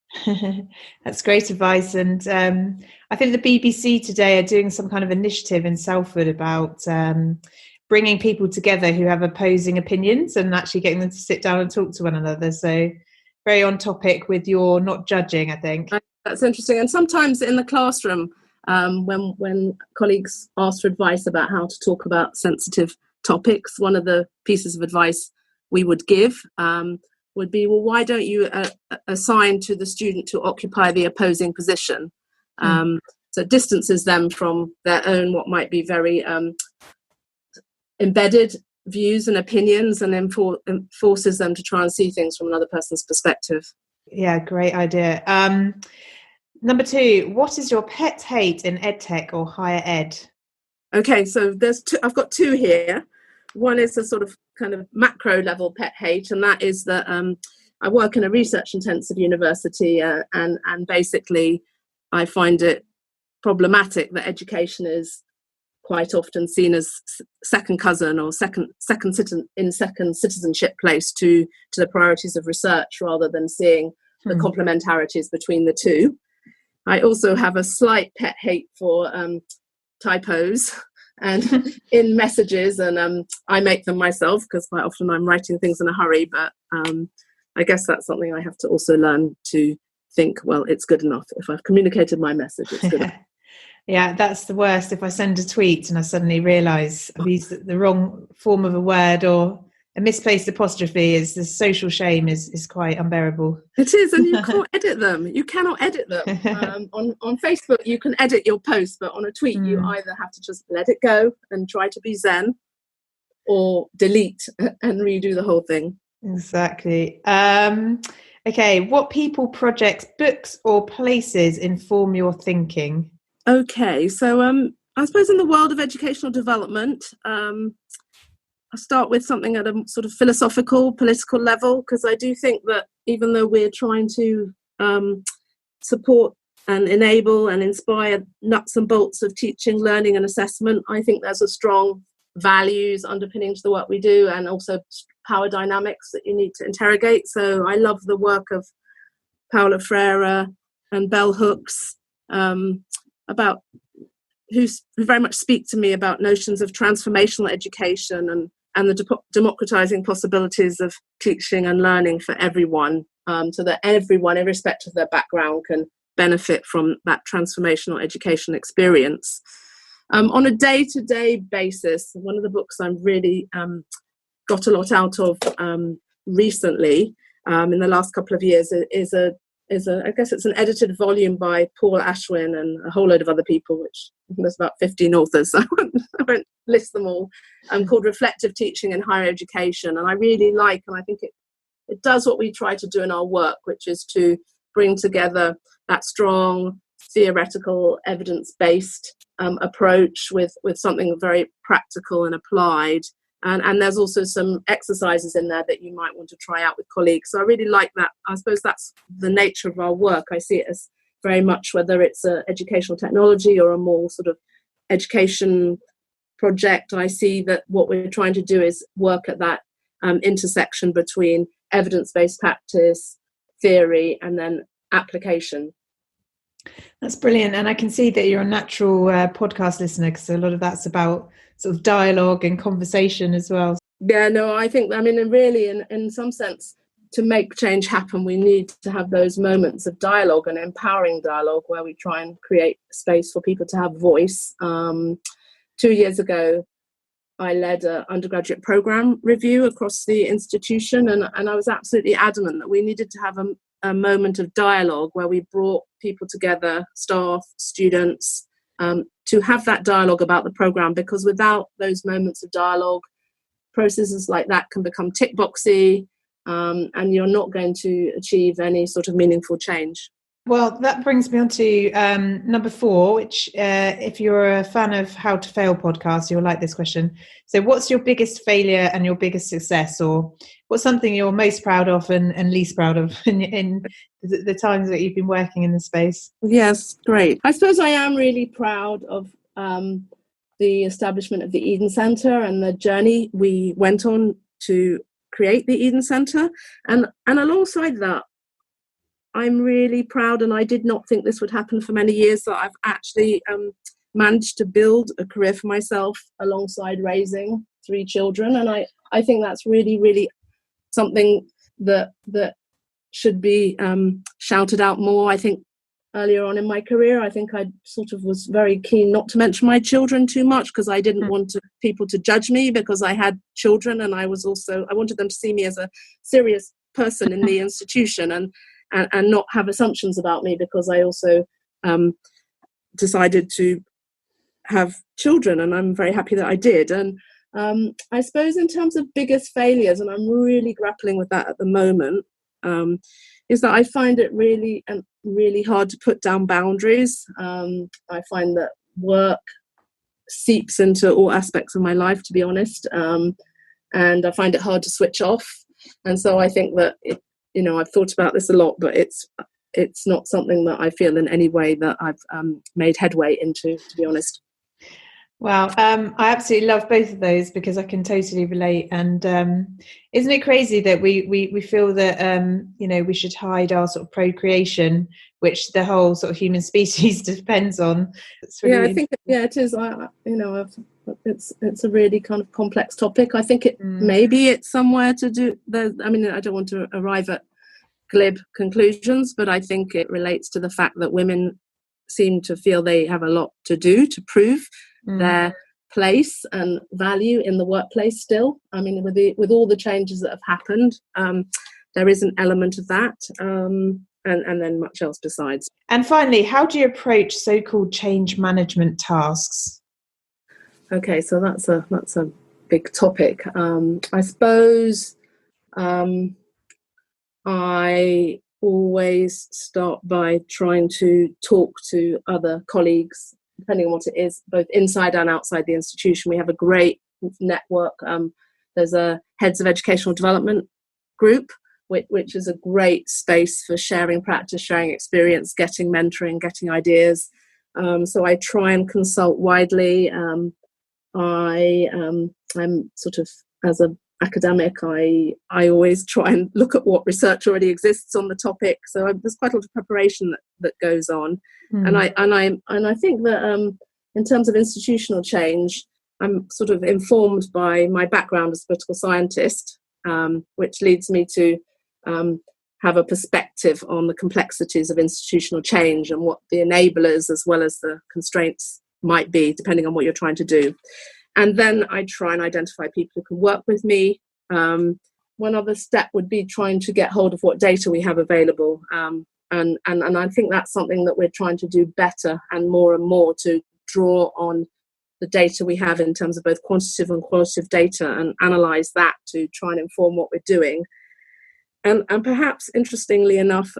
That's great advice. And I think the BBC today are doing some kind of initiative in Salford about bringing people together who have opposing opinions and actually getting them to sit down and talk to one another. So very on topic with your not judging, I think. That's interesting. And sometimes in the classroom, when colleagues ask for advice about how to talk about sensitive topics, one of the pieces of advice we would give would be, well, why don't you assign to the student to occupy the opposing position? So it distances them from their own, what might be very embedded views and opinions, and forces them to try and see things from another person's perspective. Yeah, great idea. Number two, what is your pet hate in EdTech or higher ed? Okay, so I've got two here. One is a sort of kind of macro level pet hate, and that is that I work in a research intensive university, and basically I find it problematic that education is quite often seen as second cousin or second citizenship place to the priorities of research, rather than seeing the complementarities between the two. I also have a slight pet hate for typos and in messages, and I make them myself because quite often I'm writing things in a hurry, but I guess that's something I have to also learn to think, well, it's good enough. If I've communicated my message, it's good enough. Yeah, that's the worst. If I send a tweet and I suddenly realise I've used the wrong form of a word or misplaced apostrophe is the social shame is quite unbearable. It is, and you can't edit them. You cannot edit them. On Facebook, you can edit your post, but on a tweet, you either have to just let it go and try to be zen, or delete and redo the whole thing. Exactly. Okay, what people, projects, books or places inform your thinking? Okay, so I suppose in the world of educational development, I'll start with something at a sort of philosophical, political level, because I do think that even though we're trying to support and enable and inspire nuts and bolts of teaching, learning and assessment, I think there's a strong values underpinning to the work we do, and also power dynamics that you need to interrogate. So I love the work of Paulo Freire and bell hooks, about who very much speak to me about notions of transformational education and the democratizing possibilities of teaching and learning for everyone, so that everyone, irrespective of their background, can benefit from that transformational education experience. On a day-to-day basis, one of the books I'm really got a lot out of recently, in the last couple of years, is I guess it's an edited volume by Paul Ashwin and a whole load of other people, which I think there's about 15 authors, so I won't list them all, called Reflective Teaching in Higher Education. And I really like, and I think it does what we try to do in our work, which is to bring together that strong, theoretical, evidence-based approach with something very practical and applied. And there's also some exercises in there that you might want to try out with colleagues. So I really like that. I suppose that's the nature of our work. I see it as very much, whether it's an educational technology or a more sort of education project, I see that what we're trying to do is work at that intersection between evidence-based practice, theory, and then application. That's brilliant. And I can see that you're a natural podcast listener, because a lot of that's about sort of dialogue and conversation as well. Yeah, no, I think, really, in some sense, to make change happen, we need to have those moments of dialogue and empowering dialogue where we try and create space for people to have voice. 2 years ago, I led an undergraduate program review across the institution, and I was absolutely adamant that we needed to have a moment of dialogue where we brought people together, staff, students, to have that dialogue about the program, because without those moments of dialogue, processes like that can become tick boxy, and you're not going to achieve any sort of meaningful change. Well, that brings me on to number 4, which if you're a fan of How to Fail podcast, you'll like this question. So what's your biggest failure and your biggest success, or what's something you're most proud of and least proud of in the times that you've been working in the space? Yes, great. I suppose I am really proud of the establishment of the Eden Centre and the journey we went on to create the Eden Centre. And alongside that, I'm really proud, and I did not think this would happen for many years, that I've actually managed to build a career for myself alongside raising 3 children. And I think that's really, really something that should be shouted out more. I think earlier on in my career, I think I sort of was very keen not to mention my children too much, because I didn't want people to judge me because I had children, and I wanted them to see me as a serious person in the institution, and not have assumptions about me, because I also decided to have children, and I'm very happy that I did. And I suppose in terms of biggest failures, and I'm really grappling with that at the moment, is that I find it really hard to put down boundaries. I find that work seeps into all aspects of my life, to be honest, and I find it hard to switch off. And so I think that I've thought about this a lot, but it's not something that I feel in any way that I've made headway into, to be honest. Wow. I absolutely love both of those, because I can totally relate. And isn't it crazy that we feel that, we should hide our sort of procreation, which the whole sort of human species depends on? I think, it is. It's a really kind of complex topic. I think maybe it's somewhere to do. I don't want to arrive at glib conclusions, but I think it relates to the fact that women seem to feel they have a lot to do to prove their place and value in the workplace still. I mean, with all the changes that have happened, there is an element of that, and then much else besides. And finally, how do you approach so-called change management tasks? Okay, so that's a big topic. I suppose I always start by trying to talk to other colleagues, depending on what it is, both inside and outside the institution. We have a great network. There's a Heads of Educational Development group, which is a great space for sharing practice, sharing experience, getting mentoring, getting ideas. So I try and consult widely. I'm sort of, as an academic, I always try and look at what research already exists on the topic. So there's quite a lot of preparation that goes on, and I think that in terms of institutional change, I'm sort of informed by my background as a political scientist, which leads me to have a perspective on the complexities of institutional change and what the enablers as well as the constraints might be, depending on what you're trying to do. And then I try and identify people who can work with me. One other step would be trying to get hold of what data we have available. And I think that's something that we're trying to do better and more to draw on the data we have in terms of both quantitative and qualitative data and analyse that to try and inform what we're doing. And perhaps, interestingly enough,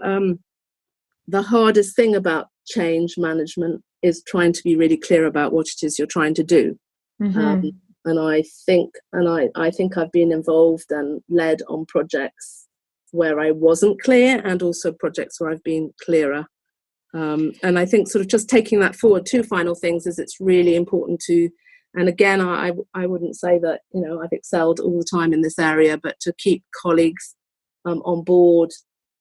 the hardest thing about change management is trying to be really clear about what it is you're trying to do. Mm-hmm. And I think I've been involved and led on projects where I wasn't clear, and also projects where I've been clearer. And I think sort of just taking that forward, two final things is it's really important to, and again, I wouldn't say that, I've excelled all the time in this area, but to keep colleagues on board,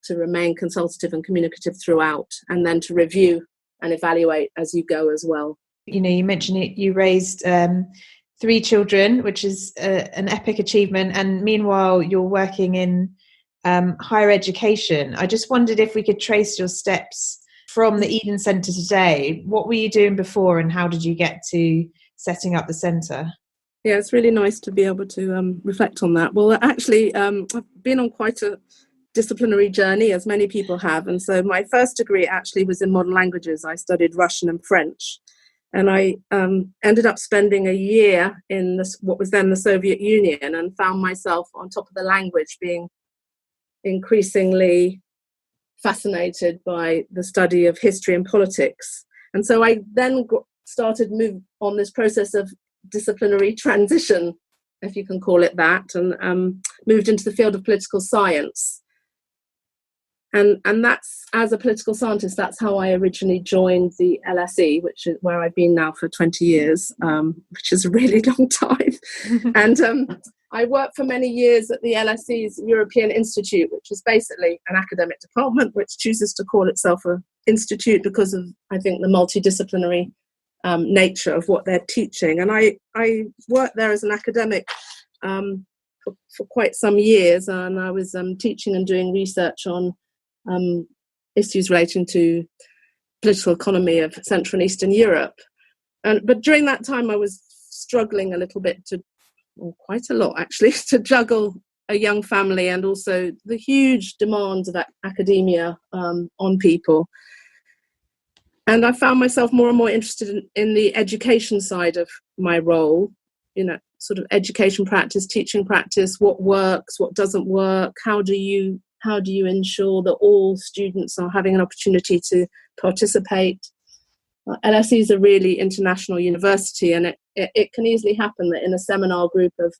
to remain consultative and communicative throughout, and then to review and evaluate as you go as well. You mentioned it, you raised 3 children, which is an epic achievement. And meanwhile, you're working in higher education. I just wondered if we could trace your steps from the Eden Centre today. What were you doing before, and how did you get to setting up the centre? Yeah, it's really nice to be able to reflect on that. Well, actually, I've been on quite a disciplinary journey, as many people have. And so my first degree actually was in modern languages. I studied Russian and French. And I ended up spending a year in what was then the Soviet Union, and found myself on top of the language, being increasingly fascinated by the study of history and politics. And so I then started move on this process of disciplinary transition, if you can call it that, and moved into the field of political science. And that's, as a political scientist, that's how I originally joined the LSE, which is where I've been now for 20 years, which is a really long time. And I worked for many years at the LSE's European Institute, which is basically an academic department which chooses to call itself an institute because of, I think, the multidisciplinary nature of what they're teaching. And I worked there as an academic for quite some years, and I was teaching and doing research on issues relating to political economy of Central and Eastern Europe. But during that time, I was struggling a little bit quite a lot actually, to juggle a young family and also the huge demands of academia on people. And I found myself more and more interested in the education side of my role, sort of education practice, teaching practice, what works, what doesn't work, how do you ensure that all students are having an opportunity to participate. LSE is a really international university, and it can easily happen that in a seminar group of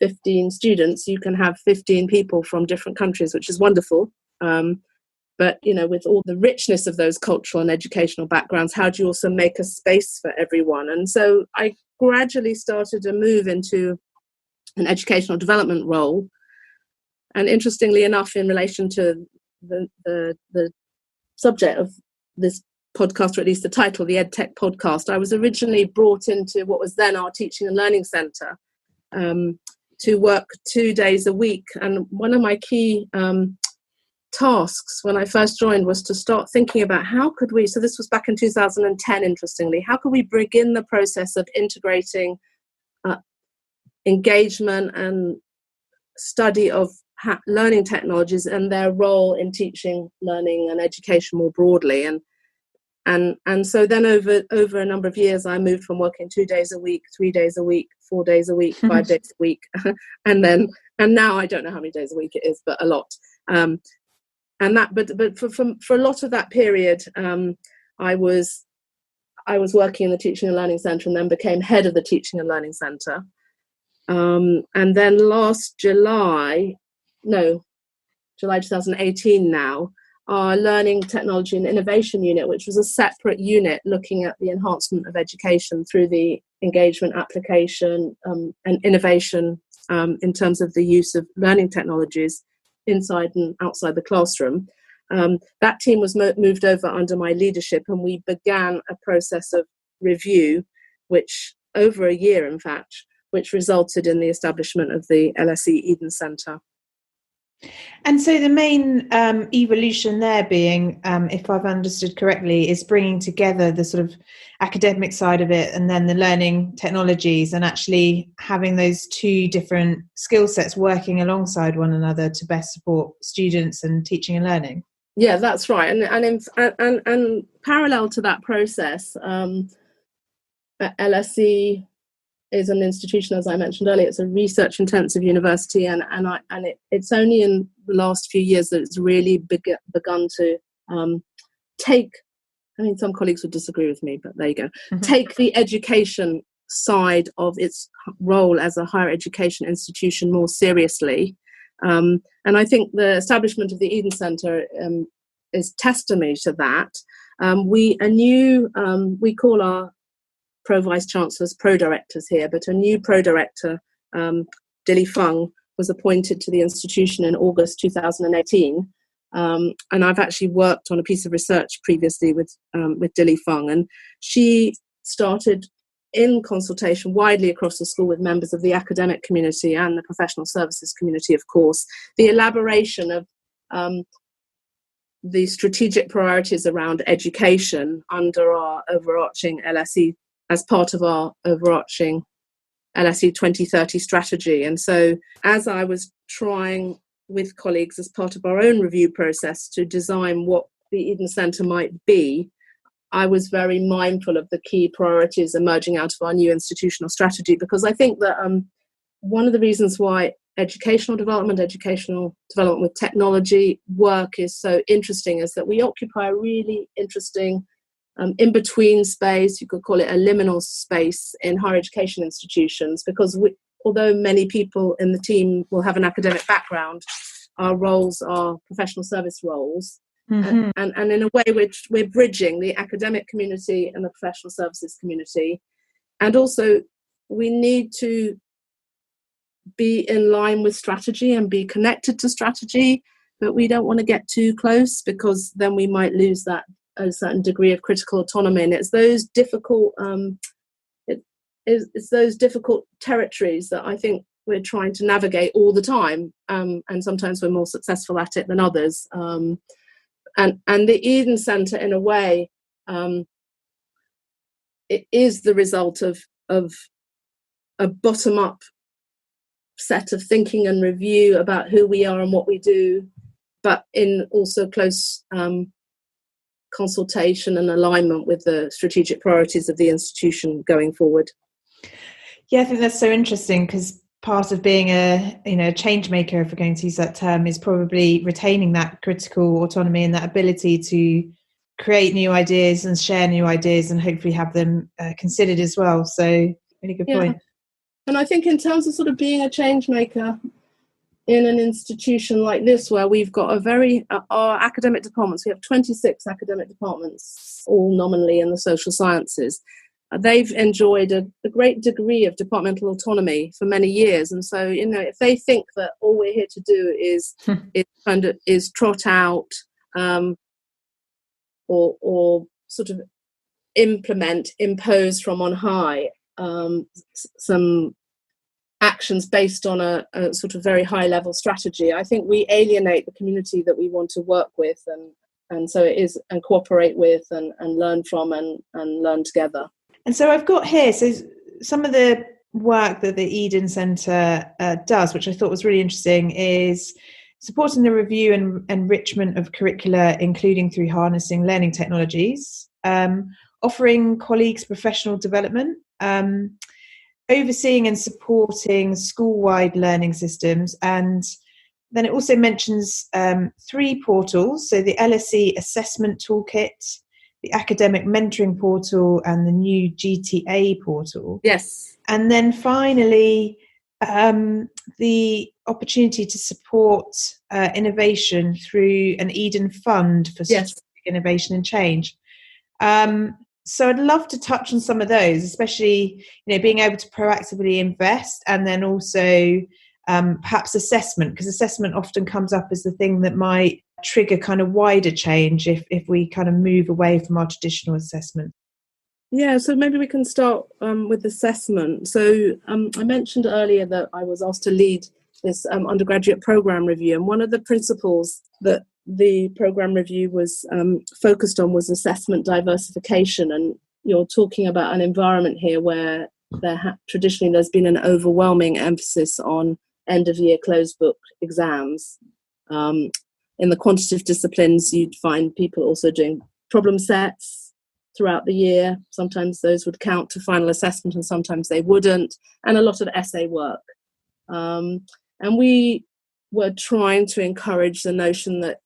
15 students, you can have 15 people from different countries, which is wonderful. But, with all the richness of those cultural and educational backgrounds, how do you also make a space for everyone? And so I gradually started to move into an educational development role. And interestingly enough, in relation to the subject of this podcast, or at least the title, the Edtech podcast, I was originally brought into what was then our Teaching and Learning Centre to work 2 days a week. And one of my key tasks when I first joined was to start thinking about how could we, so this was back in 2010, interestingly, how could we begin the process of integrating engagement and study of learning technologies and their role in teaching, learning and education more broadly. And so then over a number of years, I moved from working 2 days a week, 3 days a week, 4 days a week, 5 days a week. and now I don't know how many days a week it is, but a lot. But for a lot of that period, I was working in the Teaching and Learning Centre and then became head of the Teaching and Learning Centre. And then last July 2018 now, our Learning, Technology and Innovation unit, which was a separate unit looking at the enhancement of education through the engagement, application and innovation in terms of the use of learning technologies inside and outside the classroom. That team was moved over under my leadership, and we began a process of review, which over a year, in fact, which resulted in the establishment of the Lsc Eden Centre. And so the main evolution there being, if I've understood correctly, is bringing together the sort of academic side of it and then the learning technologies, and actually having those two different skill sets working alongside one another to best support students and teaching and learning. Yeah, that's right. And parallel to that process, LSE is an institution, as I mentioned earlier. It's a research-intensive university, and it's only in the last few years that it's really begun to take. I mean, some colleagues would disagree with me, but there you go. Mm-hmm. Take the education side of its role as a higher education institution more seriously, and I think the establishment of the Eden Centre is testimony to that. We call our Pro-Vice Chancellors Pro-Directors here, but a new Pro-Director, Dilly Fung, was appointed to the institution in August 2018. And I've actually worked on a piece of research previously with Dilly Fung, and she started in consultation widely across the school with members of the academic community and the professional services community, of course, the elaboration of the strategic priorities around education under our overarching LSE, as part of our overarching LSE 2030 strategy. And so as I was trying with colleagues as part of our own review process to design what the Eden Centre might be, I was very mindful of the key priorities emerging out of our new institutional strategy, because I think that one of the reasons why educational development with technology work is so interesting is that we occupy a really interesting in-between space. You could call it a liminal space in higher education institutions, because although many people in the team will have an academic background, our roles are professional service roles. Mm-hmm. And in a way we're bridging the academic community and the professional services community. And also we need to be in line with strategy and be connected to strategy, but we don't want to get too close, because then we might lose that a certain degree of critical autonomy. And it's those difficult it's those difficult territories that I think we're trying to navigate all the time, and sometimes we're more successful at it than others. And the Eden Centre, in a way, it is the result of a bottom-up set of thinking and review about who we are and what we do, but in also close consultation and alignment with the strategic priorities of the institution going forward. Yeah, I think that's so interesting, because part of being a change maker, if we're going to use that term, is probably retaining that critical autonomy and that ability to create new ideas and share new ideas and hopefully have them considered as well. So really good point. And I think in terms of sort of being a change maker in an institution like this, where we've got our academic departments, we have 26 academic departments, all nominally in the social sciences. They've enjoyed a great degree of departmental autonomy for many years. And so, if they think that all we're here to do is trot out or sort of impose from on high some actions based on a sort of very high level strategy, I think we alienate the community that we want to work with, and so it is, and cooperate with, and learn from, and learn together. And so I've got here, so some of the work that the Eden Centre does, which I thought was really interesting, is supporting the review and enrichment of curricula, including through harnessing learning technologies, offering colleagues professional development, overseeing and supporting school-wide learning systems. And then it also mentions 3 portals, so the Lsc Assessment Toolkit, the Academic Mentoring Portal, and the new GTA portal. Yes. And then finally, the opportunity to support innovation through an Eden Fund for strategic innovation and change. So I'd love to touch on some of those, especially, being able to proactively invest, and then also perhaps assessment, because assessment often comes up as the thing that might trigger kind of wider change if we kind of move away from our traditional assessment. Yeah, so maybe we can start with assessment. So I mentioned earlier that I was asked to lead this undergraduate program review, and one of the principles that the program review was focused on was assessment diversification. And you're talking about an environment here where traditionally there's been an overwhelming emphasis on end-of-year closed book exams. In the quantitative disciplines, you'd find people also doing problem sets throughout the year. Sometimes those would count to final assessment and sometimes they wouldn't, and a lot of essay work. And we were trying to encourage the notion that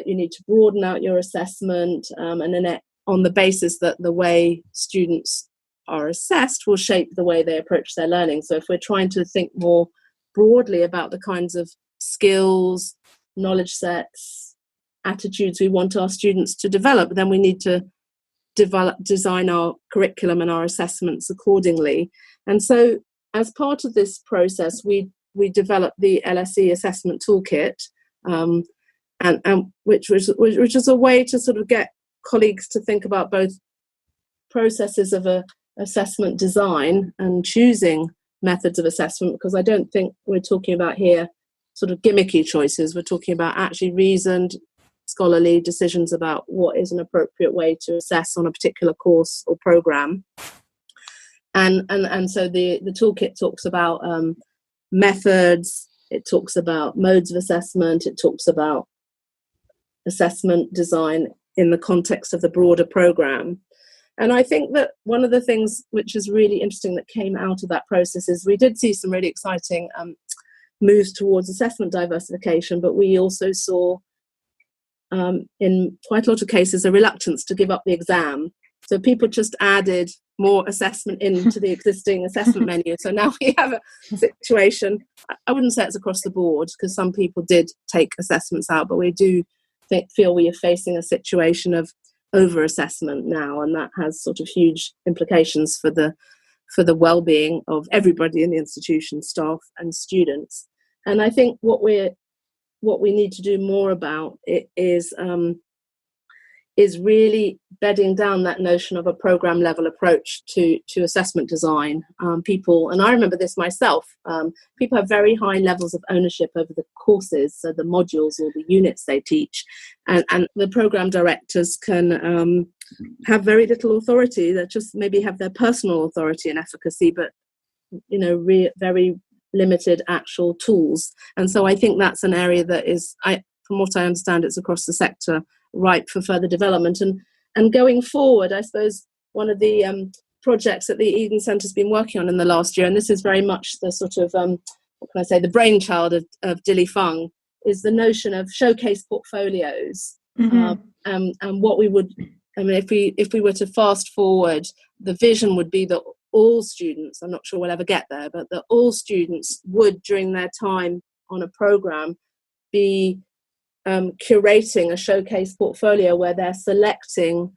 you need to broaden out your assessment, and then on the basis that the way students are assessed will shape the way they approach their learning. So if we're trying to think more broadly about the kinds of skills, knowledge sets, attitudes we want our students to develop, then we need to design our curriculum and our assessments accordingly. And so as part of this process, we developed the Lsc Assessment Toolkit, and which is a way to sort of get colleagues to think about both processes of a assessment design and choosing methods of assessment, because I don't think we're talking about here sort of gimmicky choices. We're talking about actually reasoned, scholarly decisions about what is an appropriate way to assess on a particular course or program. And so the toolkit talks about methods, it talks about modes of assessment, it talks about assessment design in the context of the broader program. And I think that one of the things which is really interesting that came out of that process is we did see some really exciting moves towards assessment diversification, but we also saw in quite a lot of cases a reluctance to give up the exam. So people just added more assessment into the existing assessment menu. So now we have a situation, I wouldn't say it's across the board, because some people did take assessments out, but we do feel we are facing a situation of over-assessment now, and that has sort of huge implications for the well-being of everybody in the institution, staff and students. And I think what we need to do more about it is really bedding down that notion of a program level approach to assessment design. People, and I remember this myself, people have very high levels of ownership over the courses, so the modules or the units they teach, and the program directors can have very little authority. They just maybe have their personal authority and efficacy, but very limited actual tools. And so I think that's an area that is, from what I understand, it's across the sector, ripe for further development. And going forward, I suppose one of the projects that the Eden Centre has been working on in the last year, and this is very much the sort of, the brainchild of Dilly Fung, is the notion of showcase portfolios. Mm-hmm. And what we would, if we were to fast forward, the vision would be that all students, I'm not sure we'll ever get there, but that all students would, during their time on a programme, be curating a showcase portfolio where they're selecting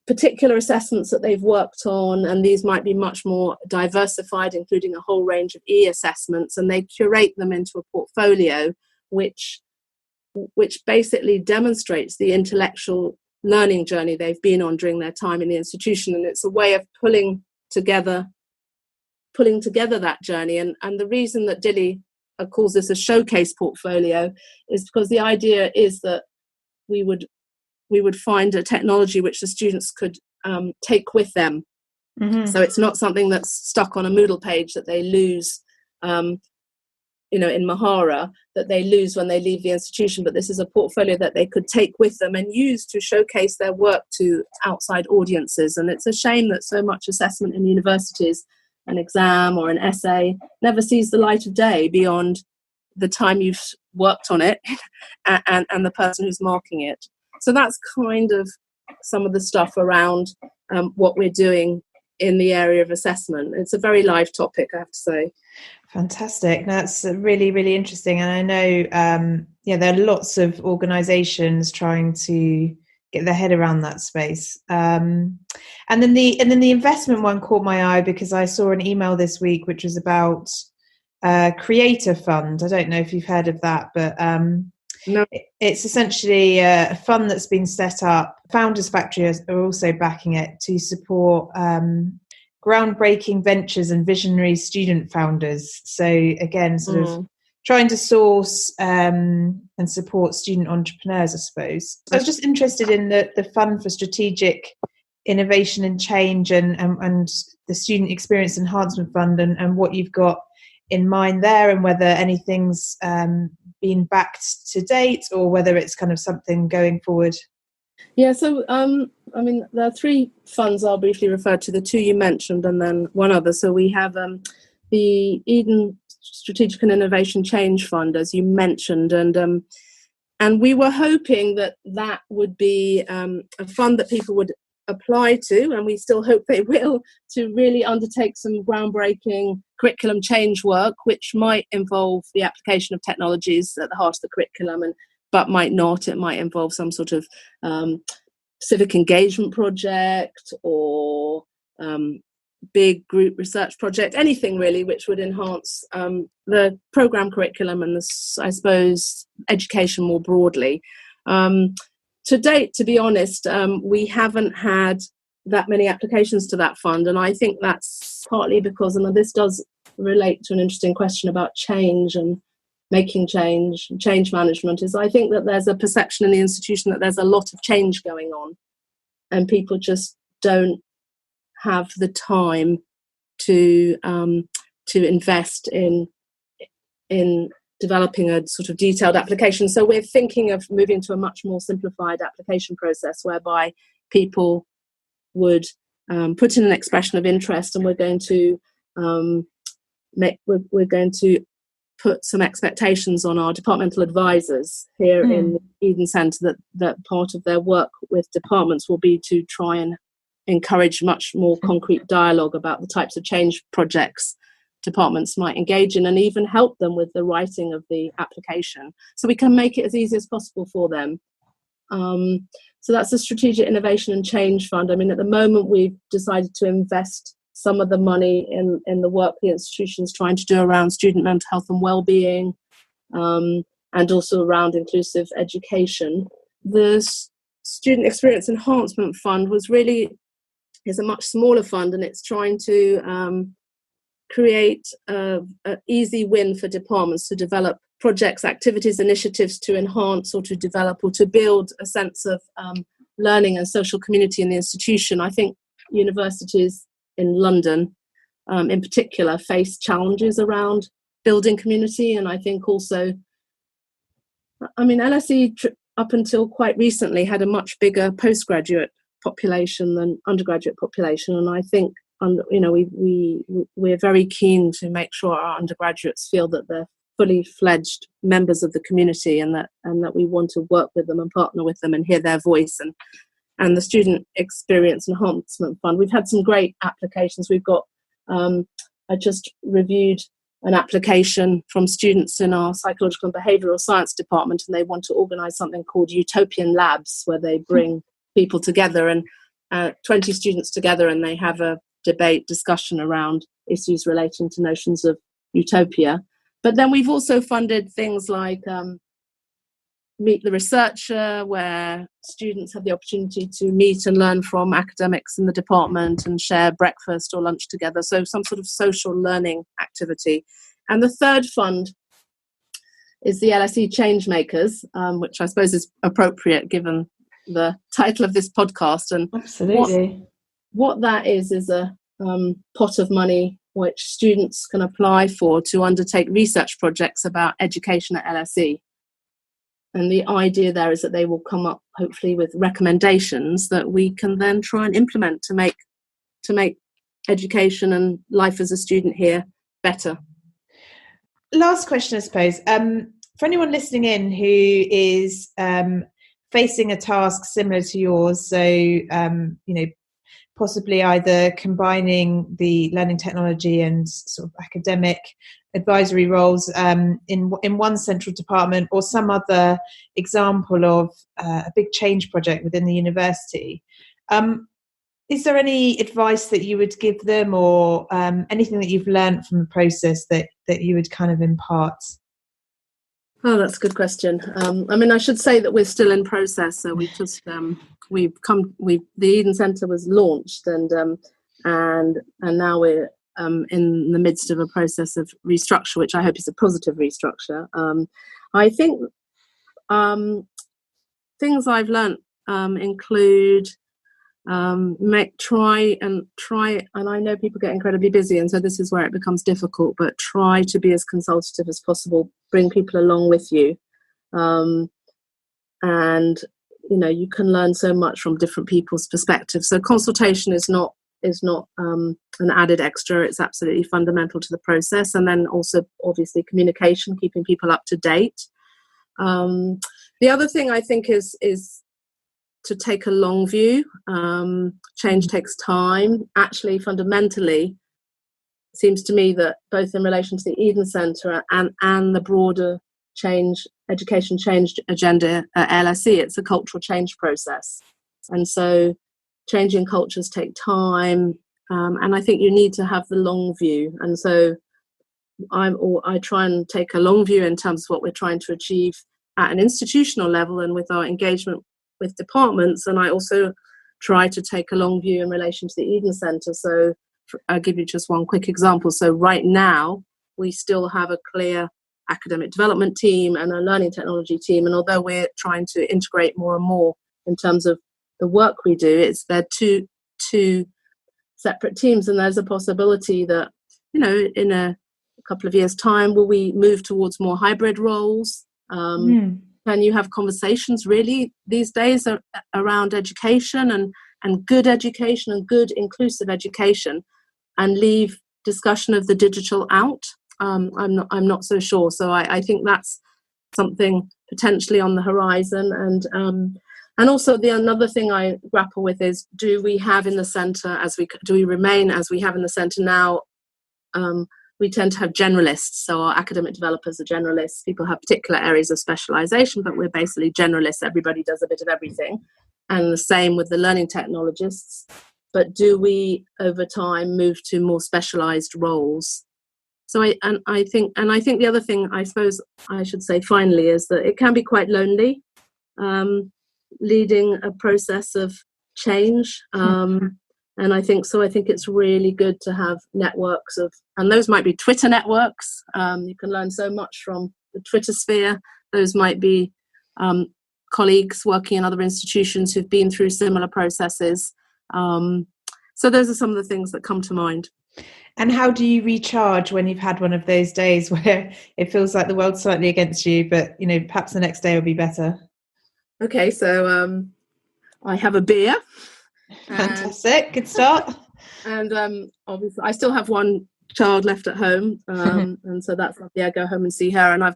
particular assessments that they've worked on, and these might be much more diversified, including a whole range of e-assessments, and they curate them into a portfolio which basically demonstrates the intellectual learning journey they've been on during their time in the institution. And it's a way of pulling together pulling together that journey. And the reason that Dilly calls this a showcase portfolio is because the idea is that we would find a technology which the students could take with them. Mm-hmm. So it's not something that's stuck on a Moodle page that they lose, in Mahara, that they lose when they leave the institution, but this is a portfolio that they could take with them and use to showcase their work to outside audiences. And it's a shame that so much assessment in universities, an exam or an essay, never sees the light of day beyond the time you've worked on it and the person who's marking it. So that's kind of some of the stuff around what we're doing in the area of assessment. It's a very live topic, I have to say. Fantastic. That's really, really interesting. And I know, there are lots of organisations trying to get their head around that space. And then the investment one caught my eye because I saw an email this week which was about Creator Fund. I don't know if you've heard of that, but no. It's essentially a fund that's been set up. Founders Factory are also backing it to support groundbreaking ventures and visionary student founders. So again, sort of trying to source and support student entrepreneurs, I suppose. So I was just interested in the Fund for Strategic Innovation and Change and the Student Experience Enhancement Fund and what you've got in mind there, and whether anything's been backed to date or whether it's kind of something going forward. Yeah, so there are three funds I'll briefly refer to, the two you mentioned and then one other. So we have the Eden Strategic and Innovation Change Fund, as you mentioned, and we were hoping that would be a fund that people would apply to, and we still hope they will, to really undertake some groundbreaking curriculum change work, which might involve the application of technologies at the heart of the curriculum, but might not. It might involve some sort of civic engagement project or big group research project, anything really which would enhance the programme curriculum and I suppose education more broadly. To date, to be honest, we haven't had that many applications to that fund, and I think that's partly because, and this does relate to an interesting question about change and making change management, is I think that there's a perception in the institution that there's a lot of change going on and people just don't have the time to invest in developing a sort of detailed application. So we're thinking of moving to a much more simplified application process whereby people would put in an expression of interest, and we're going to put some expectations on our departmental advisors here in Eden Centre that part of their work with departments will be to try and encourage much more concrete dialogue about the types of change projects departments might engage in, and even help them with the writing of the application so we can make it as easy as possible for them. So that's the Strategic Innovation and Change Fund. I mean, at the moment we've decided to invest some of the money in the work the institution's trying to do around student mental health and well-being, and also around inclusive education. The Student Experience Enhancement Fund is a much smaller fund, and it's trying to create an easy win for departments to develop projects, activities, initiatives to enhance or to develop or to build a sense of learning and social community in the institution. I think universities in London in particular face challenges around building community, and I think also, LSE up until quite recently had a much bigger postgraduate population than undergraduate population, and I think we're very keen to make sure our undergraduates feel that they're fully fledged members of the community, and that we want to work with them and partner with them and hear their voice. And the Student Experience Enhancement Fund, we've had some great applications. We've got I just reviewed an application from students in our psychological and behavioural science department, and they want to organise something called Utopian Labs, where they bring people together and 20 students together, and they have a debate discussion around issues relating to notions of utopia. But then we've also funded things like meet the researcher, where students have the opportunity to meet and learn from academics in the department and share breakfast or lunch together. So some sort of social learning activity. And the third fund is the LSE Changemakers, which I suppose is appropriate given the title of this podcast. And absolutely, what that is a pot of money which students can apply for to undertake research projects about education at LSE. And the idea there is that they will come up, hopefully, with recommendations that we can then try and implement to make education and life as a student here better. Last question, I suppose. For anyone listening in who is facing a task similar to yours, so possibly either combining the learning technology and sort of academic advisory roles in one central department, or some other example of a big change project within the university, is there any advice that you would give them, or anything that you've learned from the process that you would kind of impart? Oh, that's a good question. I should say that we're still in process. So we just the Eden Centre was launched, and now we're in the midst of a process of restructure, which I hope is a positive restructure. I think things I've learnt include try, and I know people get incredibly busy, and so this is where it becomes difficult, but try to be as consultative as possible, bring people along with you, and you can learn so much from different people's perspectives. So consultation is not an added extra, it's absolutely fundamental to the process. And then also obviously communication, keeping people up to date. The other thing I think is to take a long view. Change takes time. Actually, fundamentally, it seems to me that both in relation to the Eden Centre and the broader education change agenda at LSE, it's a cultural change process. And so changing cultures take time, and I think you need to have the long view. And so I try and take a long view in terms of what we're trying to achieve at an institutional level and with our engagement with departments, and I also try to take a long view in relation to the Eden Centre. So I'll give you just one quick example. So right now we still have a clear academic development team and a learning technology team, and although we're trying to integrate more and more in terms of the work we do, they're two separate teams, and there's a possibility that in a couple of years' time, will we move towards more hybrid roles? Can you have conversations really these days around education and good education and good inclusive education, and leave discussion of the digital out? I'm not so sure. So I think that's something potentially on the horizon. And also another thing I grapple with is, do we have in the centre, do we remain as we have in the centre now? We tend to have generalists, so our academic developers are generalists. People have particular areas of specialisation, but we're basically generalists. Everybody does a bit of everything. And the same with the learning technologists. But do we, over time, move to more specialised roles? So I think the other thing I suppose I should say finally is that it can be quite lonely, leading a process of change. And I think it's really good to have networks and those might be Twitter networks. You can learn so much from the Twitter sphere. Those might be colleagues working in other institutions who've been through similar processes. So those are some of the things that come to mind. And how do you recharge when you've had one of those days where it feels like the world's slightly against you, but perhaps the next day will be better? Okay, so I have a beer. Fantastic, good start. And obviously I still have one child left at home, and so that's lovely. I go home and see her, and I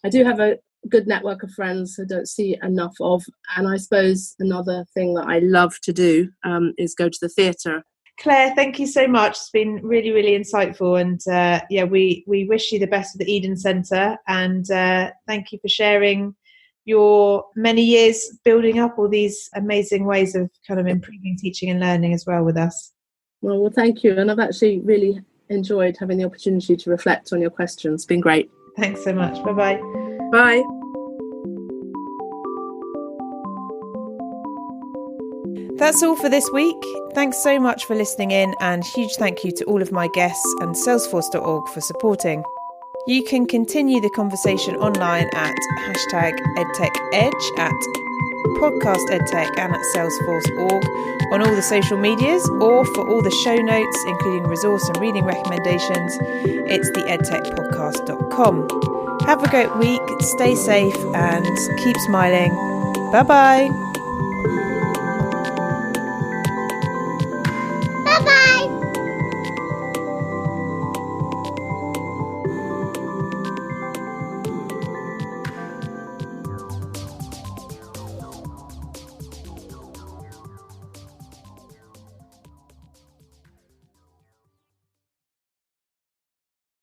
do have a good network of friends who don't see enough of. And I suppose another thing that I love to do is go to the theatre. Claire, thank you so much. It's been really, really insightful, and we wish you the best with the Eden Centre, and thank you for sharing your many years building up all these amazing ways of kind of improving teaching and learning as well with us. Well, thank you. And I've actually really enjoyed having the opportunity to reflect on your questions. It's been great. Thanks so much. Bye-bye. Bye. That's all for this week. Thanks so much for listening in, and huge thank you to all of my guests and Salesforce.org for supporting. You can continue the conversation online at #EdTechEdge, at Podcast EdTech, and at Salesforce Org on all the social medias, or for all the show notes, including resource and reading recommendations, it's the edtechpodcast.com. Have a great week, stay safe, and keep smiling. Bye-bye.